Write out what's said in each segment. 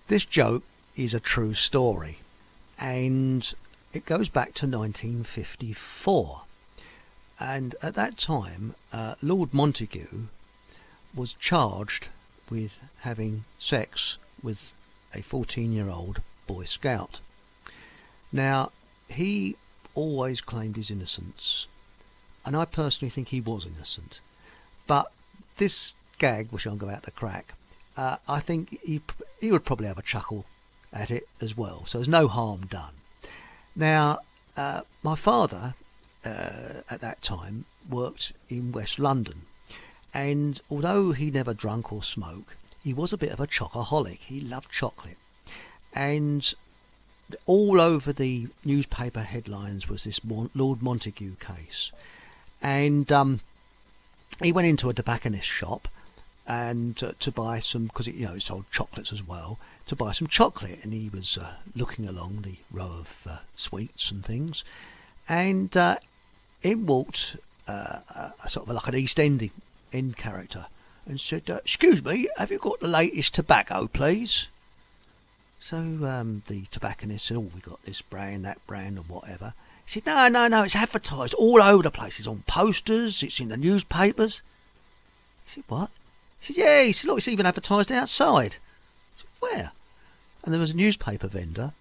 This joke is a true story, and it goes back to 1954. And at that time, Lord Montagu was charged with having sex with a 14-year-old Boy Scout. Now, he always claimed his innocence, and I personally think he was innocent. But this gag, which I'm about to crack, I think he would probably have a chuckle at it as well. So there's no harm done. Now, my father at that time worked in West London, and although he never drunk or smoked, he was a bit of a chocoholic. He loved chocolate, and all over the newspaper headlines was this Lord Montagu case. And he went into a tobacconist shop and to buy some, because he sold chocolates as well, to buy some chocolate. And he was looking along the row of sweets and things, and in walked sort of like an East End character and said, "Excuse me, have you got the latest tobacco, please?" So the tobacconist said, "Oh, we got this brand, that brand, and whatever." He said, no, it's advertised all over the place. It's on posters, it's in the newspapers. He said, "What?" He said, "Yeah." He said, "Look, it's even advertised outside." I said, "Where?" And there was a newspaper vendor.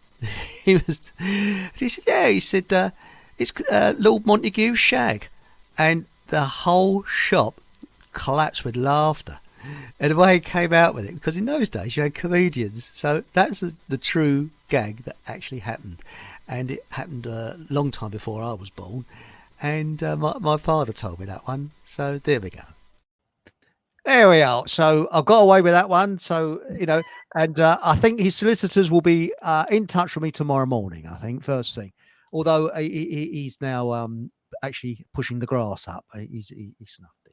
He said, "Yeah." He said, "It's Lord Montagu's shag." And the whole shop collapsed with laughter. And the way he came out with it, because in those days you had comedians, so that's the true gag that actually happened, and it happened a long time before I was born, and my father told me that one, so there we go. There we are. So I've got away with that one. So and I think his solicitors will be in touch with me tomorrow morning. I think first thing, although he's now actually pushing the grass up. He snuffed it.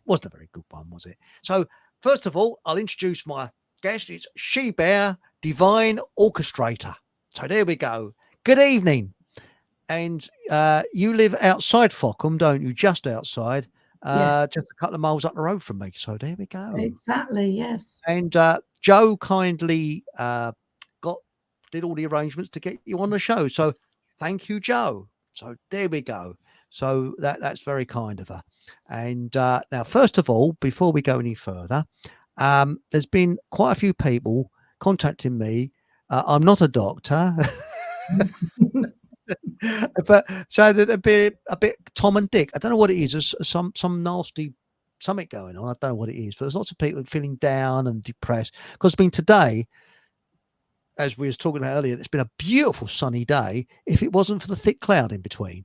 Wasn't a very good one, was it? So first of all, I'll introduce my guest. It's She Bear, Divine Orchestrator. So there we go. Good evening. And you live outside Fockham, don't you? Just outside. Yes. Just a couple of miles up the road from me. So there we go. Exactly, yes. And Joe kindly did all the arrangements to get you on the show. So thank you, Joe. So there we go. So that's very kind of her. And now, first of all, before we go any further, there's been quite a few people contacting me. I'm not a doctor, but so that a bit Tom and Dick. I don't know what it is. There's some nasty something going on. I don't know what it is, but there's lots of people feeling down and depressed. Because today, as we was talking about earlier, it's been a beautiful sunny day. If it wasn't for the thick cloud in between.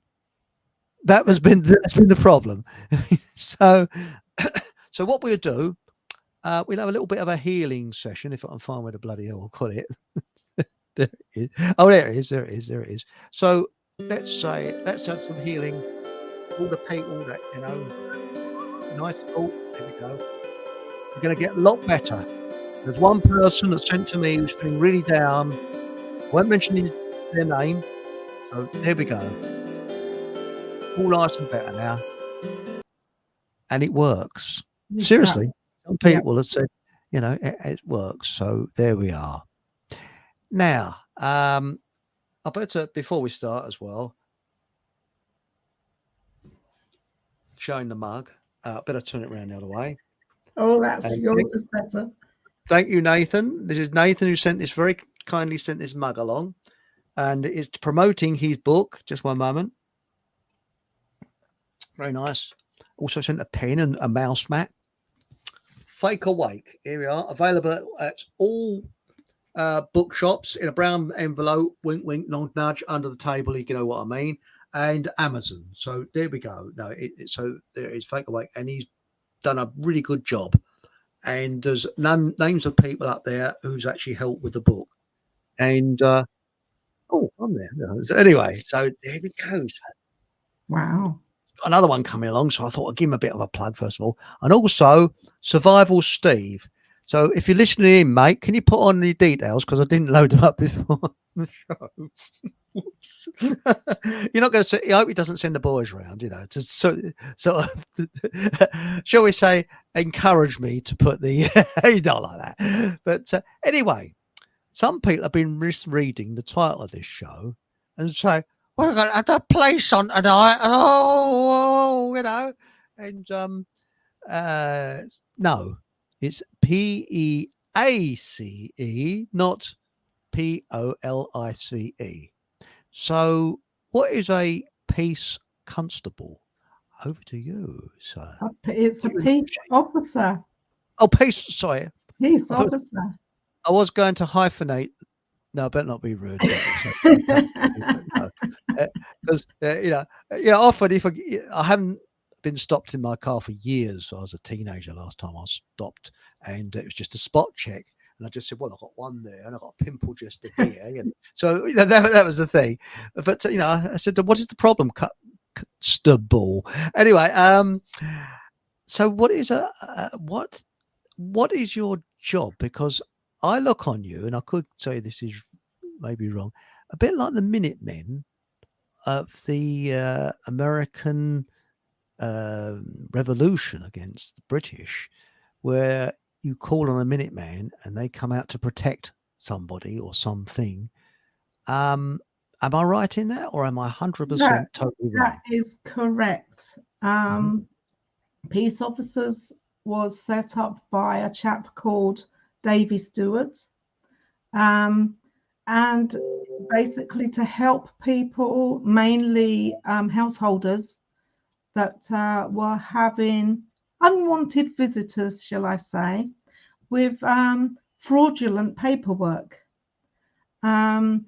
That's been the problem. So what we'll do, we'll have a little bit of a healing session, if I can find where the bloody hell I'll call it. There it is. Oh, there it is. So let's have some healing. All the people that, nice thoughts. There we go. You're going to get a lot better. There's one person that sent to me who's feeling really down. I won't mention their name. So there we go. All nice and better now, and it works. Exactly. Seriously, some people have said, it works. So there we are. Now, I better, before we start as well, showing the mug. Better turn it around the other way. Oh, that's yours is better. Thank you, Nathan. This is Nathan who very kindly sent this mug along, and it's promoting his book. Just one moment. Very nice. Also sent a pen and a mouse mat. Fake Awake. Here we are. Available at all bookshops in a brown envelope. Wink, wink, nod, nudge under the table. You know what I mean. And Amazon. So there we go. No, so there is Fake Awake, and he's done a really good job. And there's names of people up there who's actually helped with the book. And I'm there. So anyway, so there we go. Wow. Another one coming along, so I thought I'd give him a bit of a plug first of all. And also Survival Steve. So if you're listening in, mate, can you put on the details, because I didn't load them up before the show. You're not going to say, I hope he doesn't send the boys around, to sort of shall we say, encourage me to put the not like that. But anyway, some people have been misreading the title of this show and say, "We're going to have the police on tonight." And no, it's PEACE, not POLICE. So, what is a peace constable? Over to you, sir. It's a You- peace officer. Oh, peace. Sorry, Peace I thought officer. I was going to hyphenate. No, I better not be rude, but it's no, because often if I haven't been stopped in my car for years. So I was a teenager last time I stopped, and it was just a spot check, and I just said, "Well, I got one there, and I got a pimple just here." So that was the thing. But I said, "What is the problem, constable?" Anyway, so what is what is your job? Because I look on you, and I could say this is maybe wrong, a bit like the Minutemen of the American Revolution against the British, where you call on a Minuteman and they come out to protect somebody or something. Am I right in that, or am I 100% totally That wrong? is correct. Hmm. Peace officers was set up by a chap called Davy Stewart, and basically to help people, mainly householders, that were having unwanted visitors, shall I say, with fraudulent paperwork. And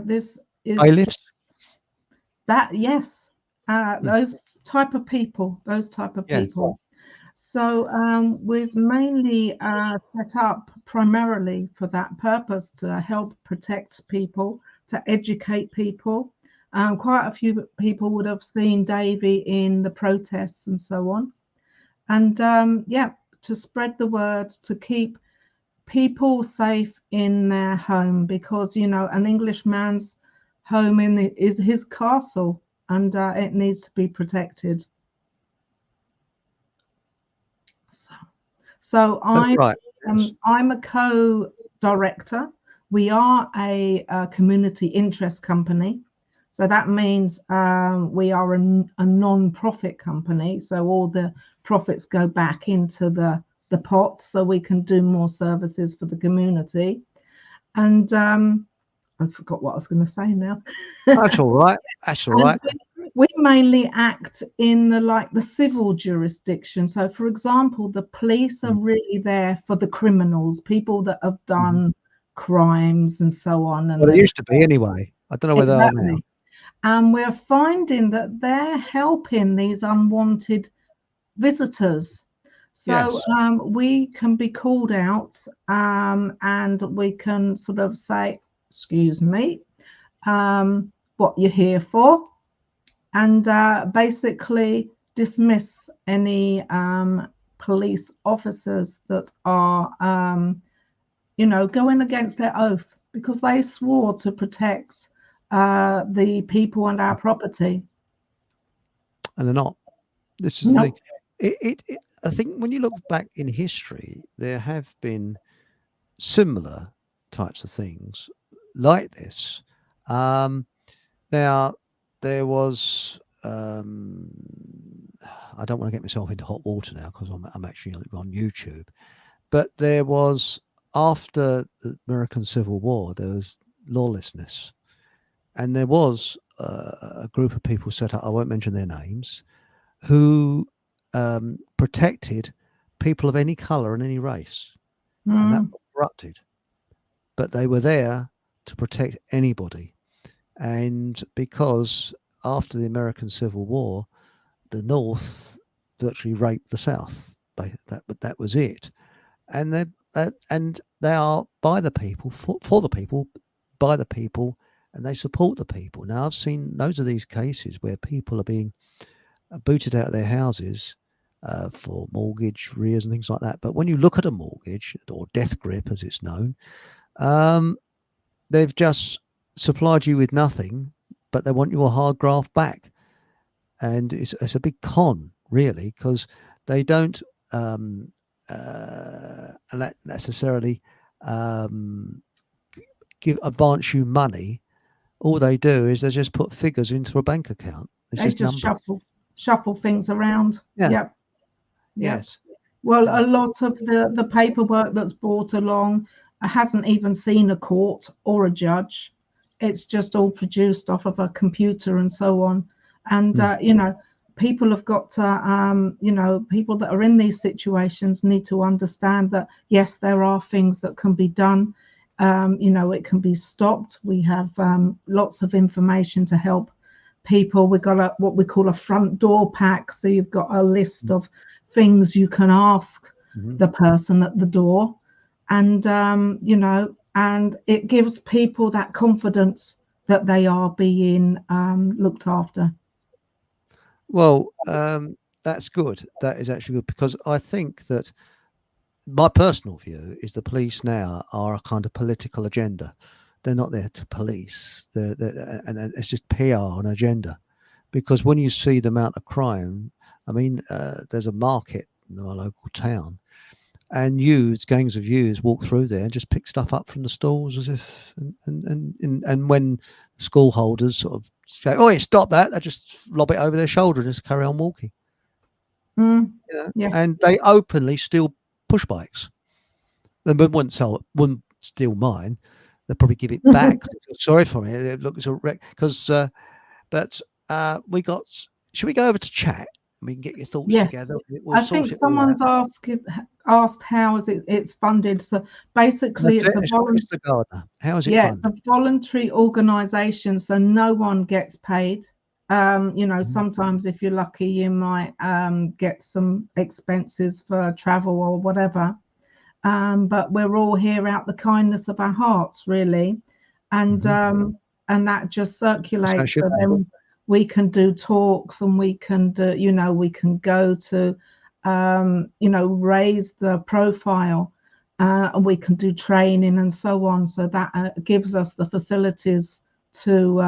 this is Bailiffs? that, yes, Mm, those type of people, yes. So was mainly set up primarily for that purpose, to help protect people, to educate people. Quite a few people would have seen Davy in the protests and so on. And to spread the word, to keep people safe in their home, because an Englishman's home is his castle, and it needs to be protected. So That's right. Yes. I'm a co-director. We are a community interest company. So that means we are a non-profit company. So all the profits go back into the pot, so we can do more services for the community. And I forgot what I was going to say now. That's all right. That's all And right. we mainly act in the civil jurisdiction. So, for example, the police are Mm, really there for the criminals, people that have mhm. done crimes and so on. And Well, it they've used to be anyway. I don't know where they are now. exactly. And we're finding that they're helping these unwanted visitors. So Yes. we can be called out, and we can sort of say, "Excuse me, what you're here for," and basically dismiss any police officers that are, going against their oath, because they swore to protect the people and our property. And they're not. This is the thing. No, I think when you look back in history, there have been similar types of things like this. Um, now, there was. I don't want to get myself into hot water now because I'm actually on YouTube. But there was, after the American Civil War, there was lawlessness, and there was a group of people set up. I won't mention their names, who protected people of any color and any race, and that mm, was corrupted. But they were there to protect anybody, and because after the American Civil War, the North virtually raped the South. That was it, and they are by the people, for the people, by the people, and they support the people. Now I've seen loads of these cases where people are being booted out of their houses for mortgage arrears and things like that. But when you look at a mortgage, or death grip as it's known, um, they've just supplied you with nothing, but they want your hard graft back, and it's a big con, really, because they don't necessarily advance you money, all they do is they just put figures into a bank account. It's They just just numbers. shuffle things around. Yeah. Yep. Yep. Yes. Well, Yeah. a lot of the paperwork that's brought along hasn't even seen a court or a judge. It's just all produced off of a computer and so on. And Mm. people have got to, people that are in these situations need to understand that yes, there are things that can be done. It can be stopped. We have lots of information to help people. We've got what we call a front door pack. So you've got a list of things you can ask Mm-hmm. the person at the door, and and it gives people that confidence that they are being looked after. Well, that's good. That is actually good because I think that my personal view is the police now are a kind of political agenda. They're not there to police. And it's just PR and agenda. Because when you see the amount of crime, I mean, there's a market in our local town, and gangs of youths walk through there and just pick stuff up from the stalls as if, and when school holders sort of say, "Oh, stop that!" they just lob it over their shoulder and just carry on walking. Mm, Yeah, yeah. and they openly steal push bikes. They wouldn't steal mine. They'll probably give it back. Sorry for it. It looks a wreck because. But we got. Should we go over to chat? We can get your thoughts Yes, together. We'll I think sort it all out. someone's asked how is it's funded. So basically, That's it's it. a It's Mr. Gardner. How is it yeah, it's funded? a voluntary organisation, so no one gets paid. Mhm. Sometimes if you're lucky, you might get some expenses for travel or whatever. But we're all here out the kindness of our hearts, really, and Mhm. um, and that just That's how it circulates. should So be. then we can do talks, and we can do, we can go to, raise the profile, and we can do training and so on. So that gives us the facilities to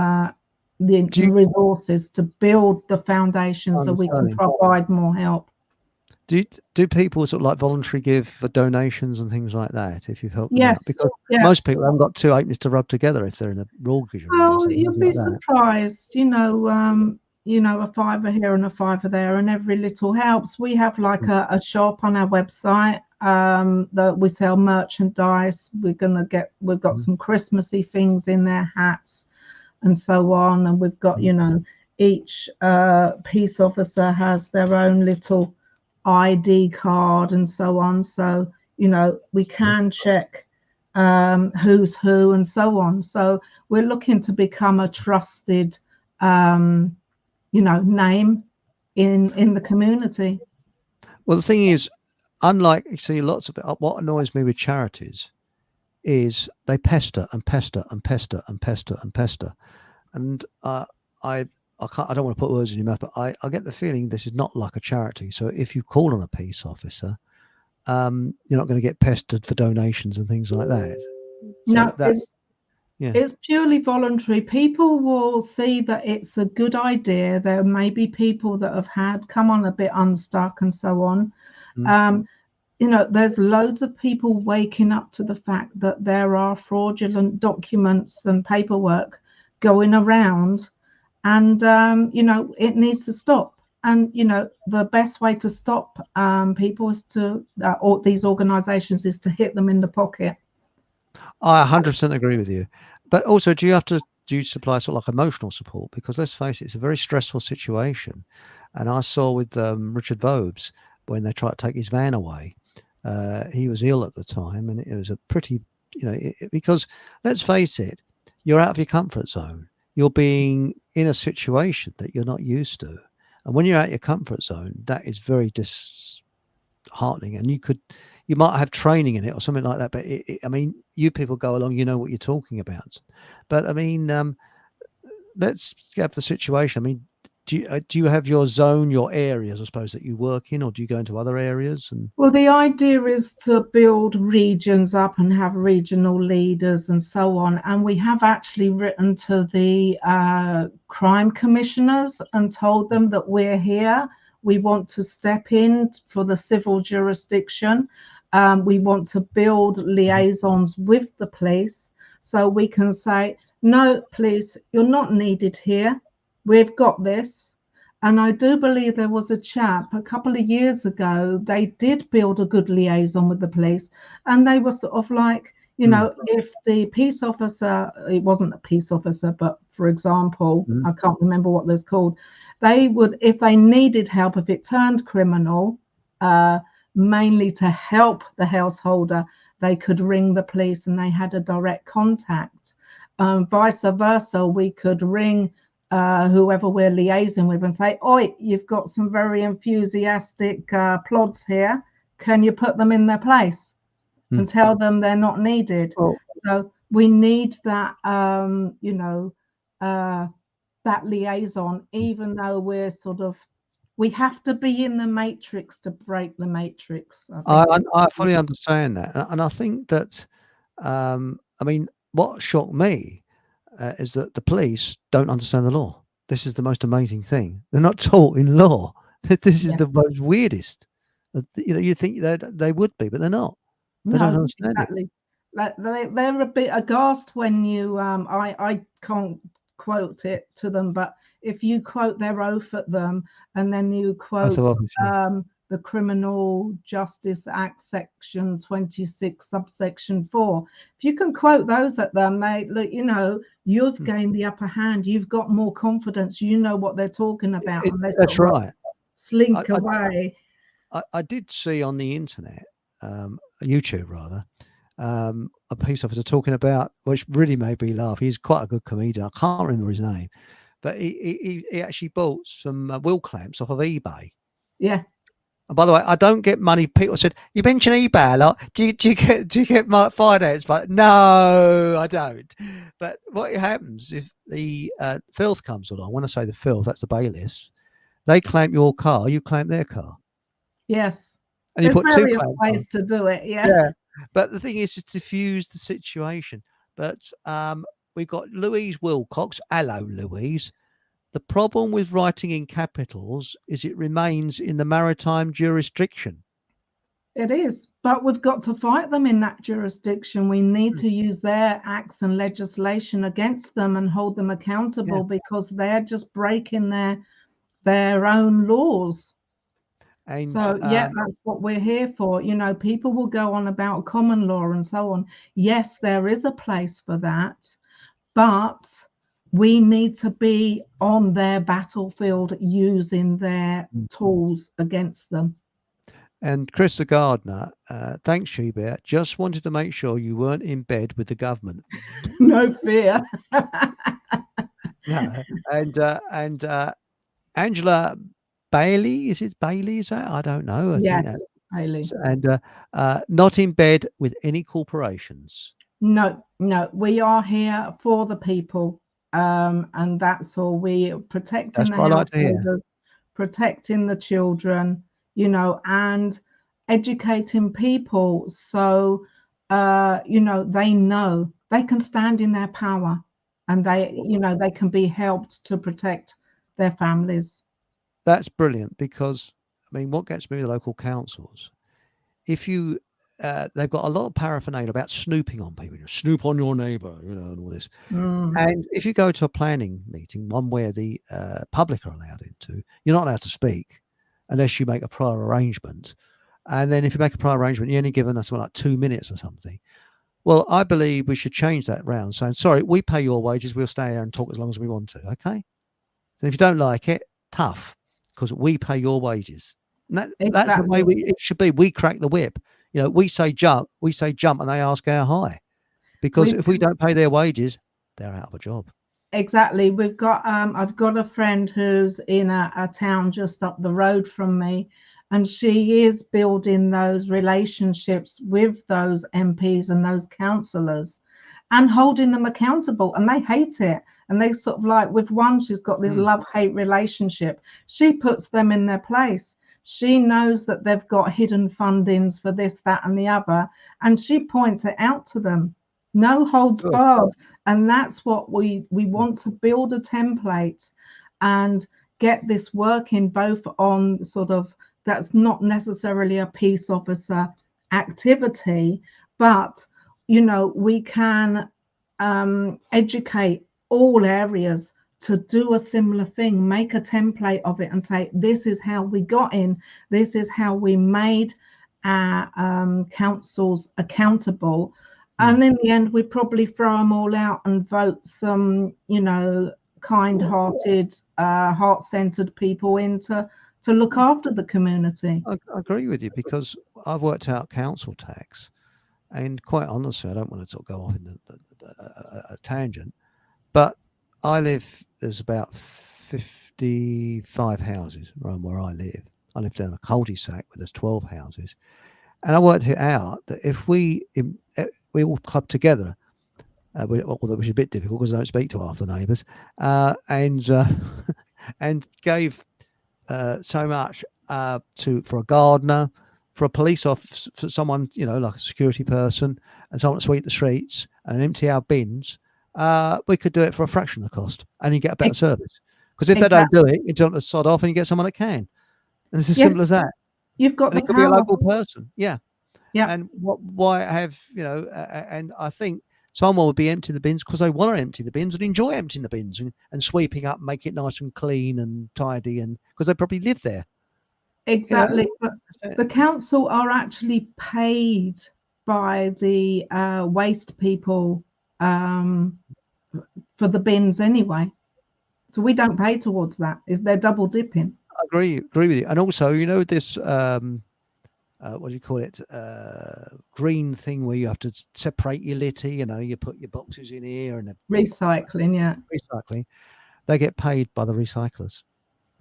Do the you resources to build the foundation, so we can understand? provide more help. Do do people sort of like voluntary give for donations and things like that if you've helped them out? Yes, Because yeah. most people haven't got two halfpennies to rub together if they're in a mortgage arrears Well, and things you'll be like that. surprised, a fiver here and a fiver there, and every little helps. We have like Mm, a shop on our website that we sell merchandise. We've got mhm, some Christmassy things in there, hats and so on. And we've got, mhm. each peace officer has their own little ID card and so on. So, we Yeah. can check who's who and so on. So we're looking to become a trusted, name in the community. Well, the thing is, unlike you see lots of what annoys me with charities is they pester and pester and pester and pester and pester. And I I don't want to put words in your mouth, but I get the feeling this is not like a charity. So if you call on a peace officer, you're not going to get pestered for donations and things like that. So No, that yeah. it's purely voluntary. People will see that it's a good idea. There may be people that have had come on a bit unstuck and so on. Mm. Um, there's loads of people waking up to the fact that there are fraudulent documents and paperwork going around, and it needs to stop. And the best way to stop people is to or these organizations is to hit them in the pocket. I 100% agree with you. But also, do you supply sort of like emotional support? Because let's face it, it's a very stressful situation. And I saw with Richard Vobes when they tried to take his van away. He was ill at the time, and it was a pretty, because let's face it, you're out of your comfort zone. You're being in a situation that you're not used to. And when you're out of your comfort zone, that is very disheartening. And you might have training in it or something like that. But I mean, you people go along, you know what you're talking about. But I mean, let's have the situation. I mean, do you have your zone, your areas, I suppose, that you work in, or do you go into other areas? And Well, the idea is to build regions up and have regional leaders and so on. And we have actually written to the crime commissioners and told them that we're here. We want to step in for the civil jurisdiction. We want to build Mhm. liaisons with the police. So we can say, no, please, you're not needed here. We've got this. And I do believe there was a chap a couple of years ago, they did build a good liaison with the police. And they were sort of like, Mm. if the peace officer, it wasn't a peace officer, but for example, Mm. I can't remember what they're called, they would, if they needed help, if it turned criminal, uh, mainly to help the householder, they could ring the police and they had a direct contact. Vice versa, we could ring whoever we're liaising with and say, oi, you've got some very enthusiastic plods here. Can you put them in their place? Mm. And tell them they're not needed. Well, So we need that, that liaison, even though we're sort of, we have to be in the matrix to break the matrix. I I think I it, I fully understand that, and I think that, I mean, what shocked me, is that the police don't understand the law. This is the most amazing thing. They're not taught in law. This is yeah, the most weirdest. You think they would be, but they're not. They don't no, understand it. exactly. Like they're a bit aghast when you, I can't quote it to them, but if you quote their oath at them and then you Oath of quote office, yeah. the Criminal Justice Act section 26 subsection 4, if you can quote those at them, they look, you've Mm. gained the upper hand, you've got more confidence, you know what they're talking about, and they sort That's of like right. I slink I away. I did see on the internet, YouTube rather, a police officer talking about, which really made me laugh. He's quite a good comedian. I can't remember his name, but he actually bought some wheel clamps off of eBay. Yeah, And by the way, I don't get money. People said, "You mention eBay a lot. Do you get my finance?" But no, I don't. But what happens if the filth comes along? When I say the filth, that's the bailiffs. They clamp your car, you clamp their car, yes. and you There's put two various clamps on. ways to do it. Yeah. Yeah, but the thing is to diffuse the situation. But we've got Louise Wilcox. Hello, Louise. The problem with writing in capitals is it remains in the maritime jurisdiction. It is, but we've got to fight them in that jurisdiction. We need Mm. to use their acts and legislation against them and hold them Yeah, accountable because they're just breaking their own laws. and So yeah, that's what we're here for. People will go on about common law and so on. Yes, there is a place for that, but we need to be on their battlefield using their mm, tools against them. and Chris the gardener, thanks, Sheba. Just wanted to make sure you weren't in bed with the government. No fear. No, and Angela Bailey, is it Bailey? Is that? I don't know. I think Yes, that, Hayley. and not in bed with any corporations. No, no, we are here for the people, and that's all. We protecting That's the what I like to hear. householders, protecting the children, and educating people so they know they can stand in their power, and they can be helped to protect their families. That's brilliant because, I mean, what gets me with local councils, if you, they've got a lot of paraphernalia about snooping on people. You snoop on your neighbour, and all this. Mm, And if you go to a planning meeting, one where the public are allowed into, you're not allowed to speak unless you make a prior arrangement. And then if you make a prior arrangement, you're only given us like 2 minutes or something. Well, I believe we should change that round, saying, sorry, we pay your wages. We'll stay here and talk as long as we want to. Okay. So if you don't like it, tough, because we pay your wages. And that's the way exactly. it should be. We crack the whip. We say jump, and they ask how high. Because We've if we don't pay their wages, they're out of a job. Exactly. I've got a friend who's in a town just up the road from me, and she is building those relationships with those MPs and those councillors and holding them accountable. And they hate it. And they sort of like, with one, she's got this Mm. love-hate relationship. She puts them in their place. She knows that they've got hidden fundings for this, that, and the other, and she points it out to them. No holds Good. barred. And that's what we want to build a template and get this working both on sort of, that's not necessarily a peace officer activity, but we can educate all areas to do a similar thing, make a template of it and say, this is how we got in, this is how we made our councils accountable. And in the end, we probably throw them all out and vote some, kind-hearted, heart-centered people in to look after the community. I agree with you, because I've worked out council tax, and quite honestly, I don't want to sort of go off in a tangent, but there's about 55 houses around where I live. I live down a cul-de-sac where there's 12 houses. And I worked it out that if we all club together, although it was a bit difficult because I don't speak to half the neighbours, and and gave so much for a gardener, for a police officer, for someone, like a security person, and someone to sweep the streets and empty our bins, we could do it for a fraction of the cost, and you get a better service. Because if they don't do it, you tell them to sod off, and you get someone that can. And it's as simple as that. You've got And the it could be a power. local person, yeah. And why have and I think someone would be emptying the bins because they want to empty the bins and enjoy emptying the bins and sweeping up, make it nice and clean and tidy, and because they probably live there. Exactly. But the council are actually paid by the waste people for the bins anyway. So we don't pay towards that. They're double dipping. I agree with you. And also, this what do you call it? Green thing where you have to separate your litter. You put your boxes in here and recycling. Yeah, recycling. They get paid by the recyclers.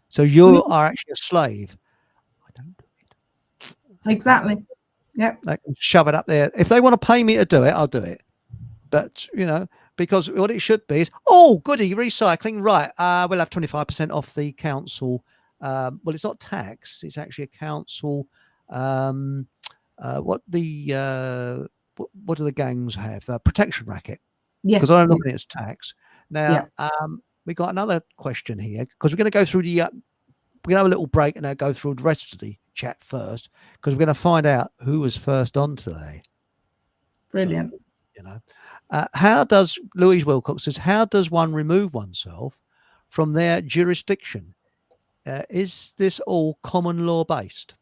So you are actually a slave. I don't do it. Exactly. Yeah. They can shove it up there. If they want to pay me to do it, I'll do it. But because what it should be is, oh, goody, recycling, right? We'll have 25% off the council. Well, it's not tax; it's actually a council. What do the gangs have? Protection racket. Yes. Because I don't look at it as tax. Now, we got another question here, because we're going to go through we're going to have a little break and then go through the rest of the chat first, because we're going to find out who was first on today. Brilliant. So, how does Louise Wilcox says, how does one remove oneself from their jurisdiction? Is this all common law based?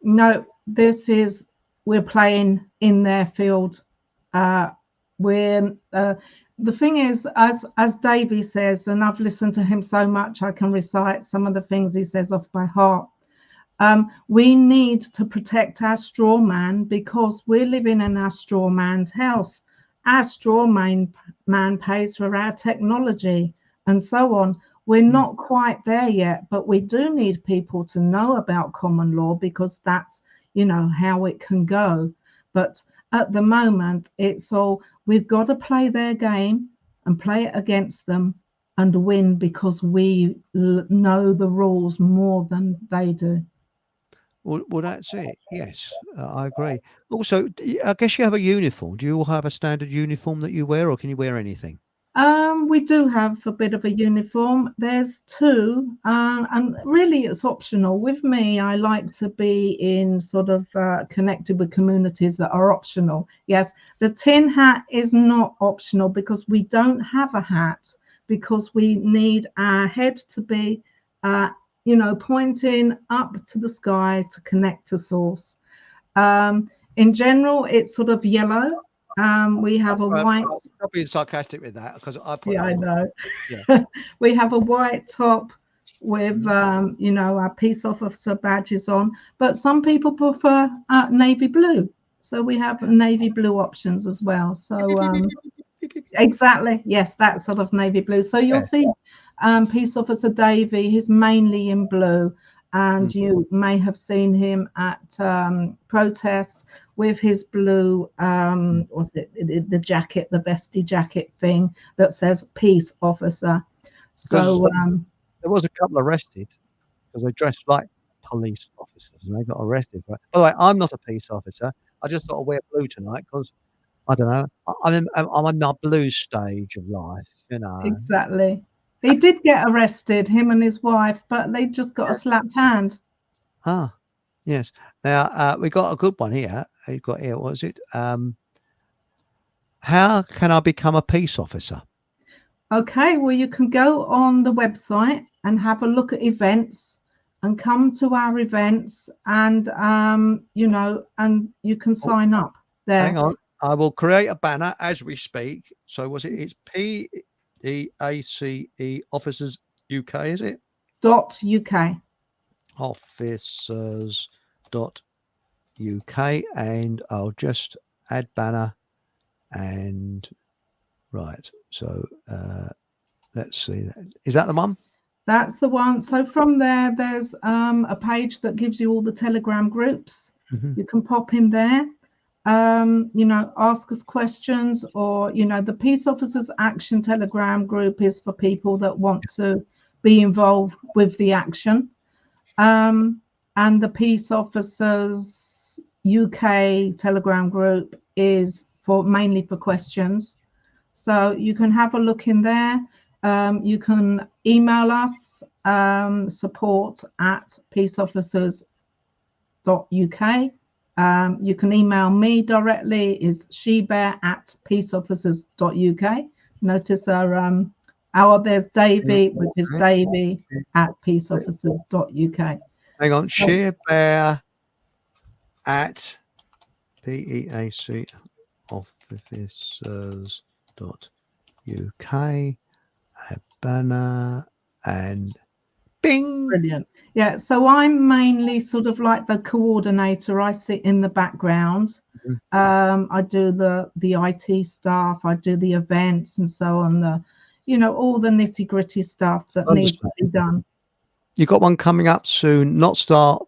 No, we're playing in their field. The thing is, as Davey says, and I've listened to him so much, I can recite some of the things he says off by heart. We need to protect our straw man because we're living in our straw man's house. Our straw man pays for our technology and so on. We're not quite there yet, but we do need people to know about common law because that's, how it can go. But at the moment, it's all, we've got to play their game and play it against them and win because we know the rules more than they do. Well, that's it. Yes, I agree. Also, I guess you have a uniform. Do you all have a standard uniform that you wear, or can you wear anything? We do have a bit of a uniform. There's two, and really it's optional. With me, I like to be in sort of connected with communities that are optional. Yes, the tin hat is not optional because we don't have a hat, because we need our head to be, pointing up to the sky to connect to source. In general, it's sort of yellow. We have a white. I'm being sarcastic with that because I put. Yeah, I know. Yeah. We have a white top with, our peace officer badges on, but some people prefer navy blue. So we have navy blue options as well. So exactly, yes, that sort of navy blue. So you'll see Peace Officer Davey, he's mainly in blue. And you may have seen him at protests with his blue, was it the jacket, the vesty jacket thing that says peace officer. So there was a couple arrested because they dressed like police officers and they got arrested. By the way, I'm not a peace officer. I just thought I'd wear blue tonight because I don't know. I'm in my blue stage of life, Exactly. He did get arrested, him and his wife, but they just got a slapped hand. Ah, yes. Now we got a good one here. You've got here. What is it? How how can I become a peace officer? Okay, well, you can go on the website and have a look at events and come to our events, and and you can Oh, sign up hang there. on. I will create a banner as we speak. So was it? It's PEACE Officers UK, is it? .uk. Officers dot UK, and I'll just add banner and right. So let's see. Is that the one? That's the one. So from there, there's a page that gives you all the Telegram groups. Mm-hmm. You can pop in there, ask us questions, or, the Peace Officers Action Telegram group is for people that want to be involved with the action. And the Peace Officers UK Telegram group is mainly for questions. So you can have a look in there. You can email us, support@peaceofficers.uk. You can email me directly, is shebear@peaceofficers.uk. Notice there's Davey, which is davey@peaceofficers.uk. Hang on. So Share bear at PEAC officers.uk. A banner and bing. brilliant. Yeah, so I'm mainly sort of like the coordinator. I sit in the background. Mhm. I do the IT stuff, I do the events and so on, all the nitty-gritty stuff that needs to be done. You've got one coming up soon, not far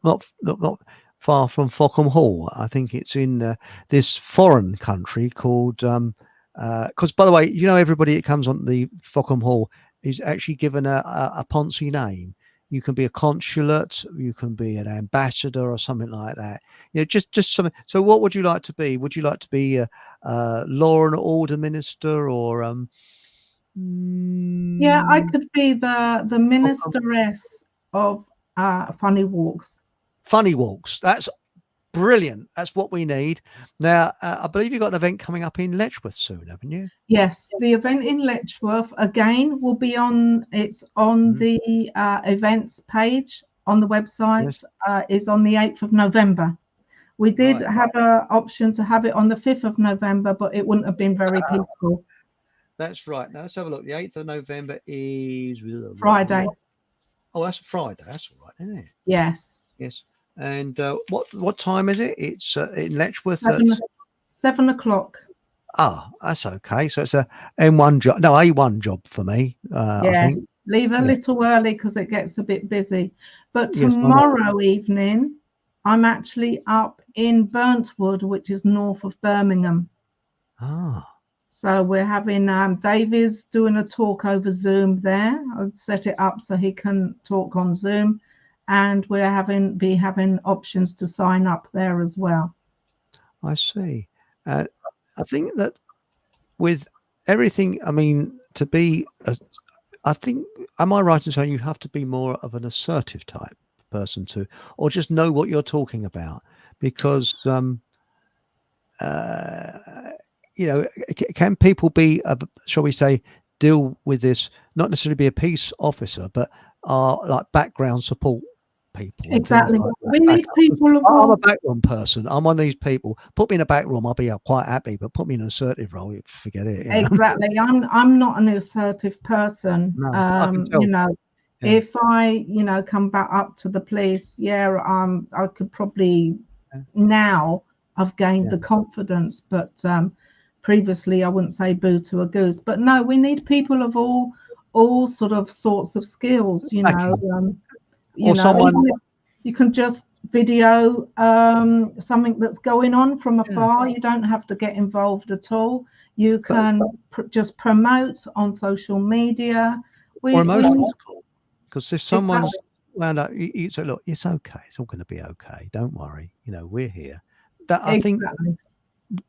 from Fockham Hall. I think it's in this foreign country called, because by the way, everybody that comes on the Fockham Hall is actually given a Ponzi name. You can be a consulate, you can be an ambassador or something like that. Just something. So what would you like to be? Would you like to be a law and order minister or Yeah, I mm, could be the ministeress of funny walks. funny walks? That's brilliant. That's what we need. Now, I believe you've got an event coming up in Letchworth soon, haven't you? Yes, the event in Letchworth again will be on. It's on Mhm. the events page on the website. Yes. Is on the 8th of November. We did Right. have an option to have it on the 5th of November, but it wouldn't have been very peaceful. That's right. Now let's have a look. The 8th of November is Friday. oh, that's a Friday. That's all right, isn't it? Yes. Yes. And what time is it? It's in Letchworth at 7 o'clock. that's okay. So it's a M1 job. No, A1 job for me. I Yes. think. Leave a Yeah. little early because it gets a bit busy. But Yes. I know. tomorrow evening, I'm actually up in Burntwood, which is north of Birmingham. Ah. So we're having Davies doing a talk over Zoom there. I'll set it up so he can talk on Zoom, and we're having options to sign up there as well. I see. I think that with everything, I mean, I think, am I right in saying you have to be more of an assertive type person or just know what you're talking about? Because, uh, can people be, shall we say, deal with this, not necessarily be a peace officer, but are like background support people and things Exactly. like We that. need people of I'm a all. backroom person. I'm one of these people. Put me in a back room, I'll be quite happy. But put me in an assertive role, forget it. Exactly. I'm not an assertive person. No, I can tell. Yeah, If I, come back up to the police, yeah, I could probably yeah, now I've gained yeah. the confidence, but previously I wouldn't say boo to a goose. But no, we need people of all sort of sorts of skills, Backing. you Or know, someone. even if you can just video something that's going on from Yeah, afar. You don't have to get involved at all. You but can just promote on social media. or We emotional need support. Because if someone's exactly, wound up, you say, look, it's okay. It's all going to be okay. Don't worry. We're here. That I think exactly.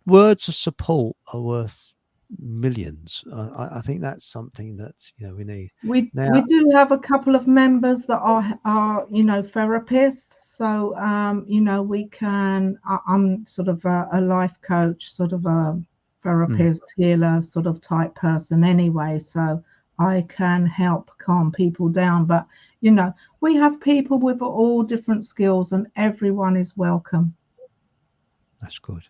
words of support are worth millions. I think that's something that we need We now. do have a couple of members that are therapists. So we can. I'm sort of a life coach, sort of a therapist, healer sort of type person anyway, so I can help calm people down. But we have people with all different skills, and everyone is welcome. That's good.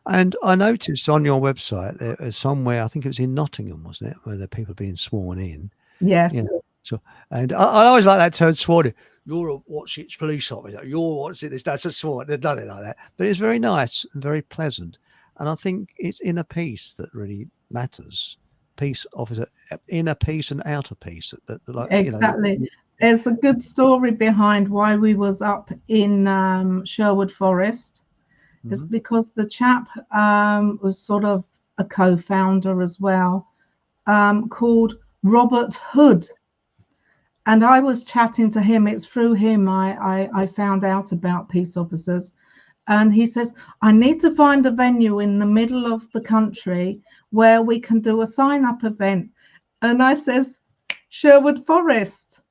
And I noticed on your website there was somewhere, I think it was in Nottingham, wasn't it, where the people being sworn in. Yeah. Yes, So, and I always like that term, sworn in. You're a what's it police officer. You're what's it this. That's a sworn. There's nothing like that. But it's very nice and very pleasant. And I think it's inner peace that really matters. Peace officer, inner peace and outer peace. That like exactly. There's a good story behind why we was up in Sherwood Forest. It's Mhm. because the chap was sort of a co-founder as well, called Robert Hood. And I was chatting to him. It's through him I found out about peace officers. And he says, I need to find a venue in the middle of the country where we can do a sign-up event. And I says, Sherwood Forest.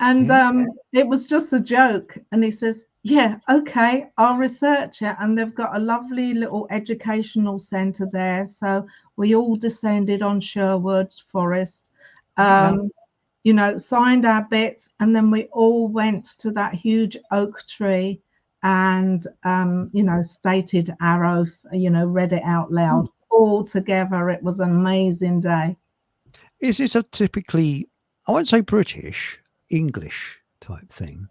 And Yeah. it was just a joke. And he says, yeah, okay, I'll research it. And they've got a lovely little educational centre there. So we all descended on Sherwood Forest, Well, signed our bits. And then we all went to that huge oak tree and, stated our oath, read it out loud all together. It was an amazing day. is this a typically, I won't say British, English type thing?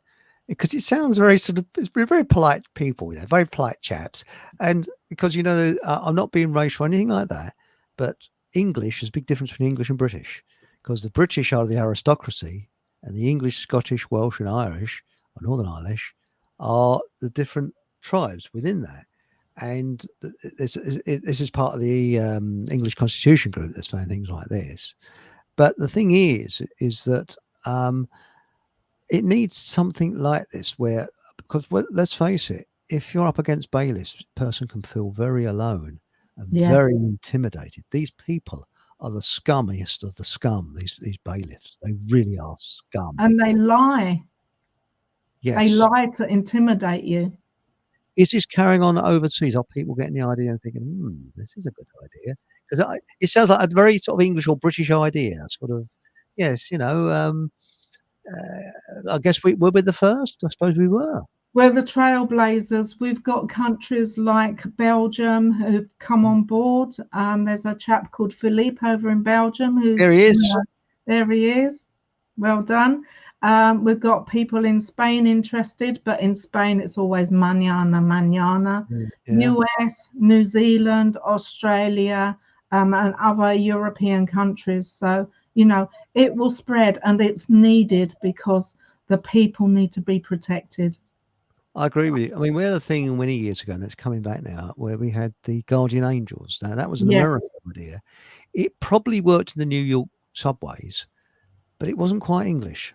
Because it sounds very sort of, we're very polite people, very polite chaps. And because, I'm not being racial or anything like that, but English is a big difference between English and British. Because the British are the aristocracy, and the English, Scottish, Welsh, and Irish, or Northern Irish, are the different tribes within that. And this is part of the English Constitution group that's saying things like this. But the thing is that it needs something like this where, because let's face it, if you're up against bailiffs, a person can feel very alone and very Yes. intimidated. These people are the scummiest of the scum, these bailiffs. They really are scum. And they lie. They Yes. lie to intimidate you. Is this carrying on overseas? Are people getting the idea and thinking, this is a good idea? Because it sounds like a very sort of English or British idea, sort of, yes, I guess we were the first. I suppose we were. We're the trailblazers. We've got countries like Belgium who've come on board. There's a chap called Philippe over in Belgium There who's, he is. there he is. Well done. We've got people in Spain interested, but in Spain it's always mañana, mañana. Yeah. US, New Zealand, Australia, and other European countries. So, it will spread and it's needed because the people need to be protected. I agree with you. I mean, we had a thing many years ago, and it's coming back now, where we had the guardian angels. Now, that was an American Yes. idea. It probably worked in the New York subways, but it wasn't quite English.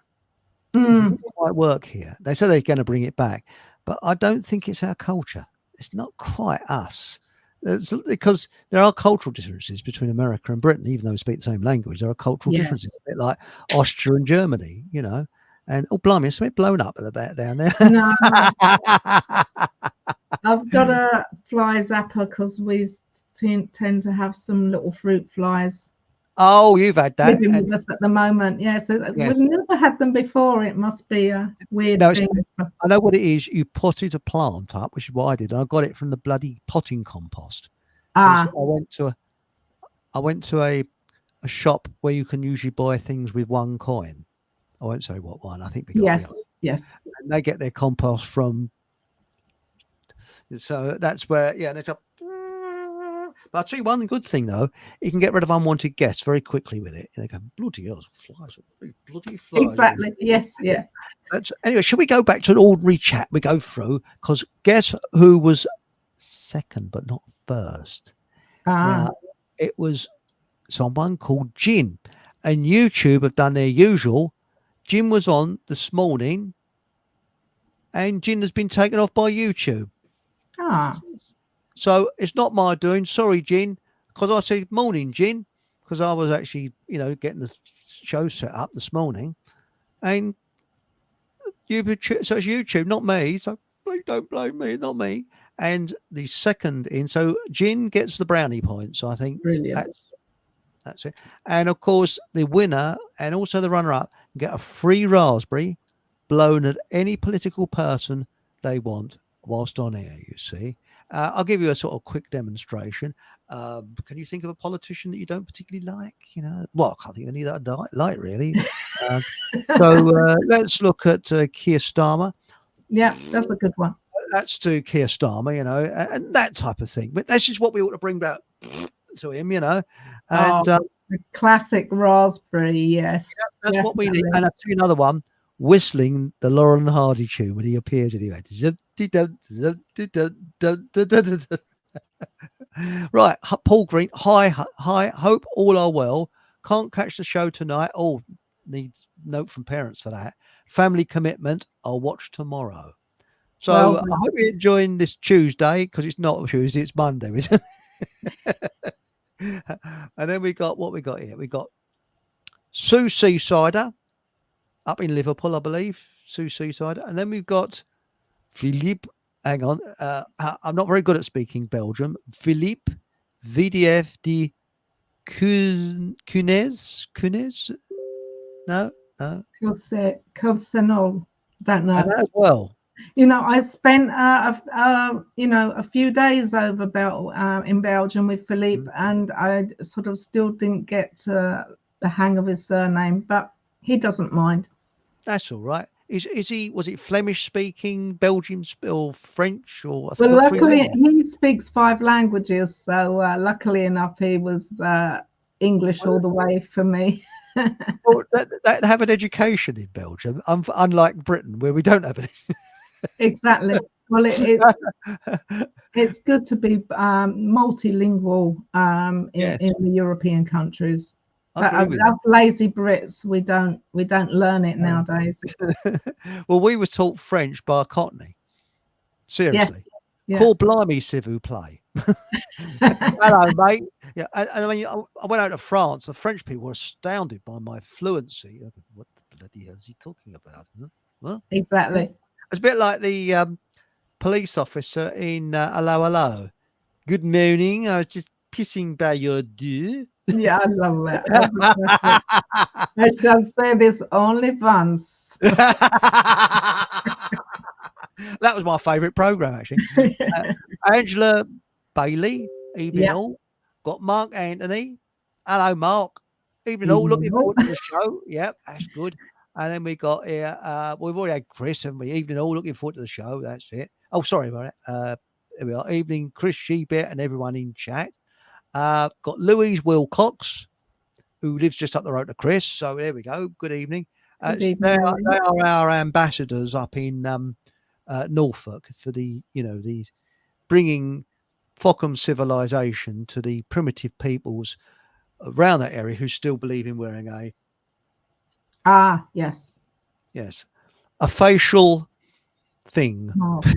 It didn't Mm, quite work here. They say they're going to bring it back, but I don't think it's our culture. It's not quite us. Because there are cultural differences between America and Britain, even though we speak the same language. There are cultural differences, yes. a bit like Austria and Germany, And oh, blimey, it's a bit blown up at the back down there. No, I've got a fly zapper because we tend to have some little fruit flies Oh, you've had that, living and with us at the moment. Yes, we've yes, never had them before. It must be a weird no, it's, thing. I know what it is. You potted a plant up, which is what I did, and I got it from the bloody potting compost. Because Ah, I went to a shop where you can usually buy things with 1 coin. I won't say what one. I think we got the other. yes, yes. And they get their compost from. So that's where, yeah, and it's a. But I'll tell you one good thing though, you can get rid of unwanted guests very quickly with it. And they go, bloody hell, flies, bloody flies. Exactly. Yes, yeah. But anyway, shall we go back to an ordinary chat we go through? Because guess who was second but not first? Ah, Now, it was someone called Jin. And YouTube have done their usual. Jin was on this morning, and Jin has been taken off by YouTube. ah, So it's not my doing. Sorry, Jin, because I said morning, Jin, because I was actually, getting the show set up this morning. And YouTube, so it's YouTube, not me. So please don't blame me, not me. and the second in. So Gin gets the brownie points. I think Brilliant. that's it. And of course, the winner and also the runner-up get a free raspberry blown at any political person they want whilst on air. You see, I'll give you a sort of quick demonstration. Can you think of a politician that you don't particularly like? You know, well, I can't think of any that I like really. Um, so let's look at Keir Starmer. Yeah, that's a good one. That's to Keir Starmer, you know, and that type of thing. But that's just what we ought to bring back to him, you know. Oh, And the classic raspberry. Yes, that's what we need. definitely. And I'll tell you another one, whistling the Laurel and Hardy tune when he appears anyway. Right, Paul Green. Hi. Hope all are well. Can't catch the show tonight. Oh, needs note from parents for that. Family commitment. I'll watch tomorrow. Well So I done. hope you're enjoying this Tuesday because it's not Tuesday, it's Monday. Isn't it? And then we got what we got here. We got Sue Seasider up in Liverpool, I believe. Sue Seasider. And then we've got Philippe. Hang on. I'm not very good at speaking Belgium. Philippe VDF de Cunez? No, no. Cosenol. Don't And know. that as well. You know, I spent a few days over in Belgium with Philippe, and I sort of still didn't get the hang of his surname, but he doesn't mind. That's all right. Is he? Was it Flemish speaking, Belgian or French, or I think Well, got three luckily languages? he speaks 5 languages, so luckily enough, he was English all the way for me. Well, that have an education in Belgium, unlike Britain, where we don't have it. Exactly. Well, it's good to be multilingual Yes, in the European countries. I But agree with us lazy Brits, we don't learn it you. nowadays. Well, we were taught French by a Cockney. Yes, Seriously, yeah. call blimey, s'il vous plaît. Hello, mate. Yeah, and I mean, I went out to France. The French people were astounded by my fluency. I go, what the bloody hell is he talking about? Huh? Well, yeah. Exactly. It's a bit like the police officer in Hello, Hello. Good morning. I was just pissing by your door. Yeah, I love that. That's a classic. I shall say this only once. That was my favourite program, actually. Angela Bailey, evening Yeah, all. Got Mark Anthony. Hello, Mark. Evening all. even Looking though. forward to the show. Yep, that's good. And then we got here. We've already had Chris, haven't we? Evening all. Looking forward to the show. That's it. Oh, sorry about it. Here we are. Evening, Chris Sheebit and everyone in chat. Got Louise Wilcox, who lives just up the road to Chris. So there we go. Good evening. Good They evening, are, Louise. they are our ambassadors up in Norfolk for the bringing Fockham civilization to the primitive peoples around that area who still believe in wearing Ah, yes. a facial thing. Mask.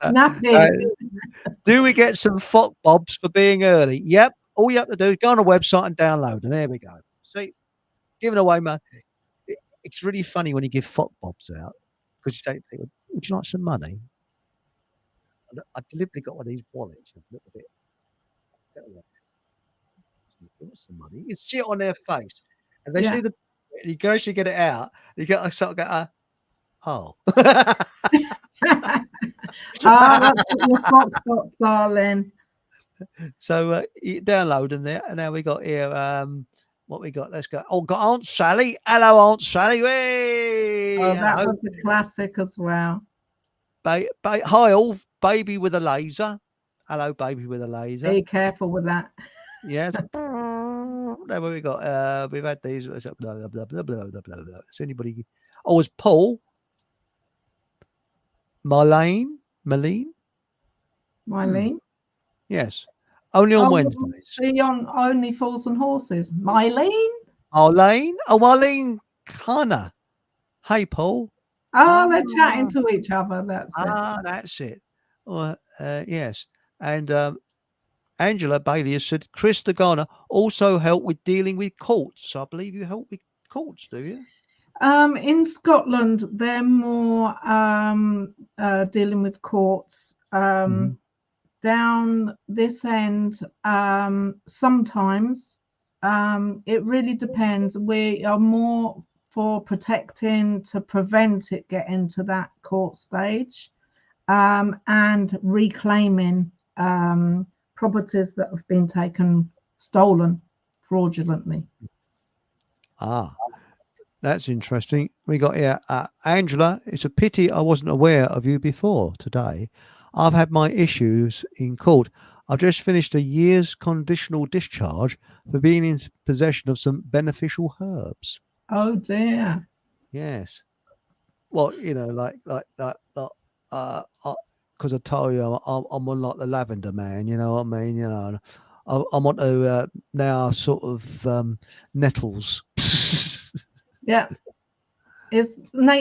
Uh, Nappy. do we get some Fock Bobs for being early? Yep. All you have to do is go on a website and download them. There we go. See, giving away money. It's really funny when you give Fock Bobs out because you say to people, would you like some money? I deliberately got one of these wallets a little bit. Give us some money. You can see it on their face, and they Yeah. see you go actually get it out. You get sort of go, oh. Ah, that's what your fox dots are then. So you download them there, and now we got here. What we got? Let's go. Oh, got Aunt Sally. Hello, Aunt Sally. Hey, Oh, that hello. was a classic as well. Hi, all. Baby with a laser. Hello, baby with a laser. Be careful with that. Yes. Then what we got? We've had these. Blah, blah, blah, blah, blah, blah, blah, blah. Is anybody? Oh, it's Paul. Marlene. Mylene. Yes. Only on Oh, Wednesdays. she on Only Fools and Horses. Mylene? Marlene. Oh, Marlene Connor. Hey, Paul. Oh, they're chatting to each other. That's it. That's it. Well, yes. And Angela Bailey has said, Chris the Garner also helped with dealing with courts. I believe you help with courts, do you? In Scotland, they're more dealing with courts. Hmm. Down this end, sometimes it really depends. We are more for protecting to prevent it getting to that court stage, and reclaiming properties that have been stolen fraudulently. Ah, that's interesting. We got here, Angela. It's a pity I wasn't aware of you before today. I've had my issues in court. I've just finished a year's conditional discharge for being in possession of some beneficial herbs. Oh dear. Yes. Well, uh, because I told you I'm on like the lavender man. You know what I mean? I'm on to now sort of nettles. Yeah. It's Yeah.